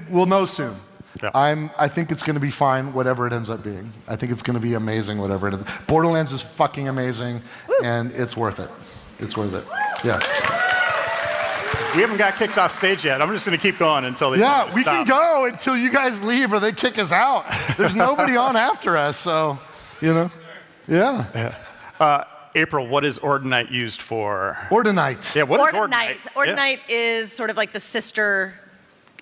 We'll know soon. Yeah. I think it's going to be fine, whatever it ends up being. I think it's going to be amazing, whatever it is. Borderlands is fucking amazing, and it's worth it. It's worth it. Yeah. We haven't got kicked off stage yet. I'm just going to keep going until they stop. We can go until you guys leave or they kick us out. There's nobody on after us, so, Yeah. April, what is Ordinite used for? Ordinite. Yeah, what is Ordinite? Ordinite is sort of like the sister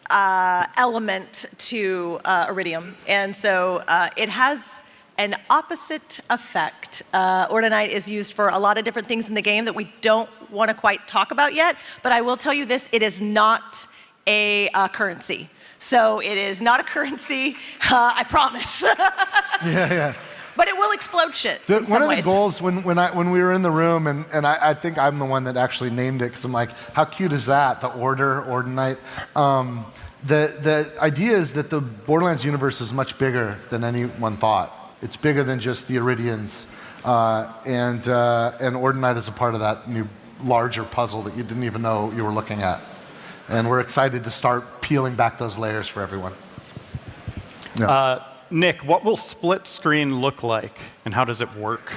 element to Iridium. And so it has an opposite effect. Ordinite is used for a lot of different things in the game that we don't want to quite talk about yet, but I will tell you this, it is not a currency. So it is not a currency, I promise. Yeah. But it will explode shit. One of the goals when we were in the room, and I think I'm the one that actually named it, because I'm like, how cute is that? The Ordinite. The idea is that the Borderlands universe is much bigger than anyone thought. It's bigger than just the Iridians, and Ordinite is a part of that new larger puzzle that you didn't even know you were looking at. And we're excited to start peeling back those layers for everyone. Yeah. Nick, what will split screen look like, and how does it work?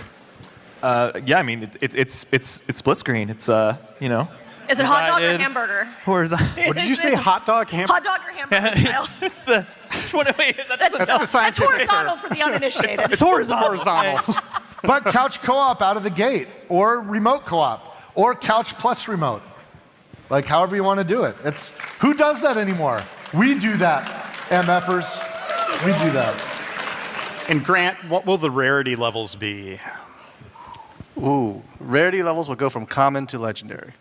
Yeah, I mean, it's split screen. It's, Is it hot dog or hamburger? What did you say, hot dog, hamburger? Hot dog or hamburger style? It's the, wait, that's the scientific That's horizontal for the uninitiated. It's horizontal. But couch co-op out of the gate, or remote co-op, or couch plus remote. Like however you want to do it. Who does that anymore? We do that, MFers. We do that. And Grant, what will the rarity levels be? Ooh, rarity levels will go from common to legendary.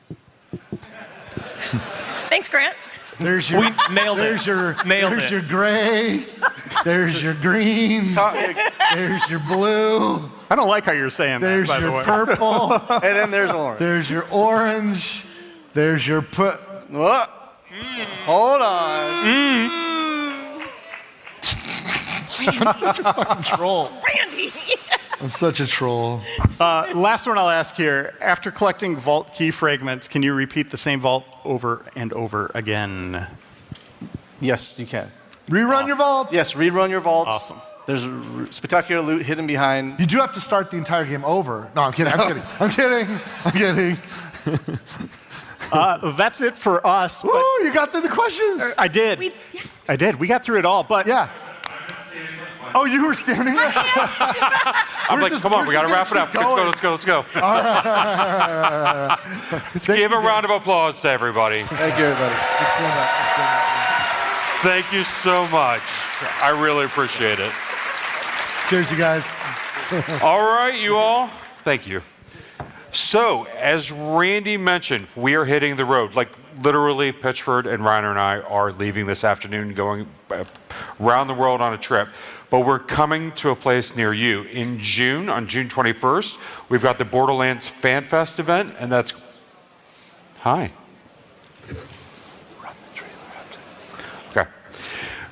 Thanks, Grant. There's your, we nailed there's it. Your, nailed there's it. your gray. There's your green. There's your blue. I don't like how you're saying there's that, by the your way. purple. And then there's orange. There's your orange. There's your Hold on. I'm such a fucking troll. Randy. I'm such a troll. Last one I'll ask here. After collecting vault key fragments, can you repeat the same vault over and over again? Yes, you can. Rerun your vaults. Yes, rerun your vaults. Awesome. There's spectacular loot hidden behind. You do have to start the entire game over. No, I'm kidding. I'm kidding. That's it for us. Ooh, you got through the questions. I did. I did. We got through it all, but yeah. Oh, you were standing there? I'm like, come on, we got to wrap it up. Let's go. All right. Let's give a round of applause to everybody. Thank you, everybody. Thank you so much. I really appreciate it. Cheers, you guys. All right, you all. Thank you. So, as Randy mentioned, we are hitting the road. Like, literally, Pitchford and Reiner and I are leaving this afternoon, going around the world on a trip. But we're coming to a place near you. In June, on June 21st, we've got the Borderlands Fan Fest event, and that's... Hi. Run the trailer after this. Okay.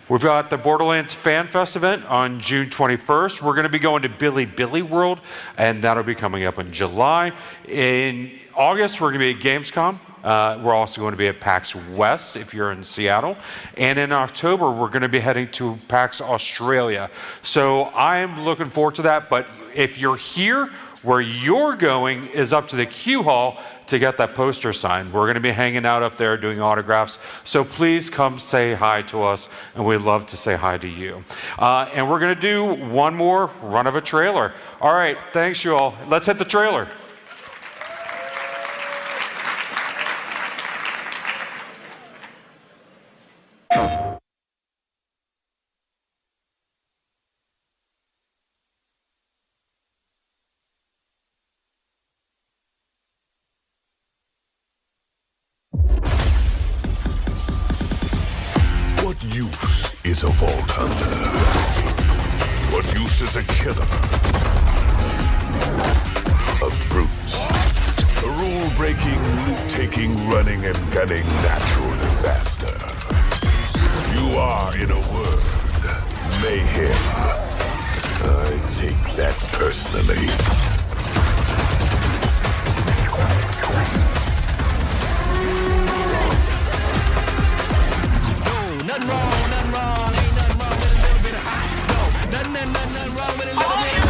We've got the Borderlands Fan Fest event on June 21st. We're going to be going to Billy World, and that'll be coming up in July. In August, we're going to be at Gamescom. We're also going to be at PAX West if you're in Seattle. And in October, we're going to be heading to PAX Australia. So I'm looking forward to that. But if you're here, where you're going is up to the Q Hall to get that poster signed. We're going to be hanging out up there doing autographs. So please come say hi to us, and we'd love to say hi to you. And we're going to do one more run of a trailer. All right, thanks you all. Let's hit the trailer. What use is a vault hunter? What use is a killer? Of brutes. A rule-breaking, loot-taking, running and gunning natural disaster. You are, in a word, mayhem. I take that personally. Nothing wrong, ain't nothing wrong with a little bit of hot. No, nothing wrong with a little bit.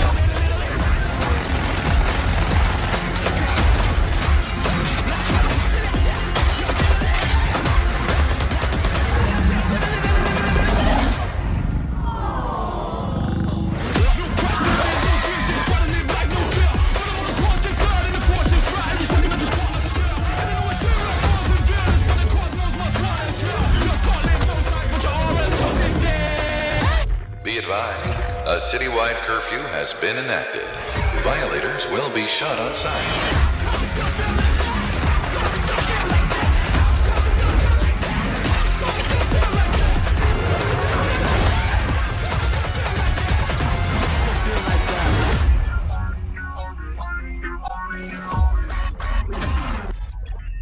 Be advised, a citywide curfew has been enacted. Violators will be shot on sight.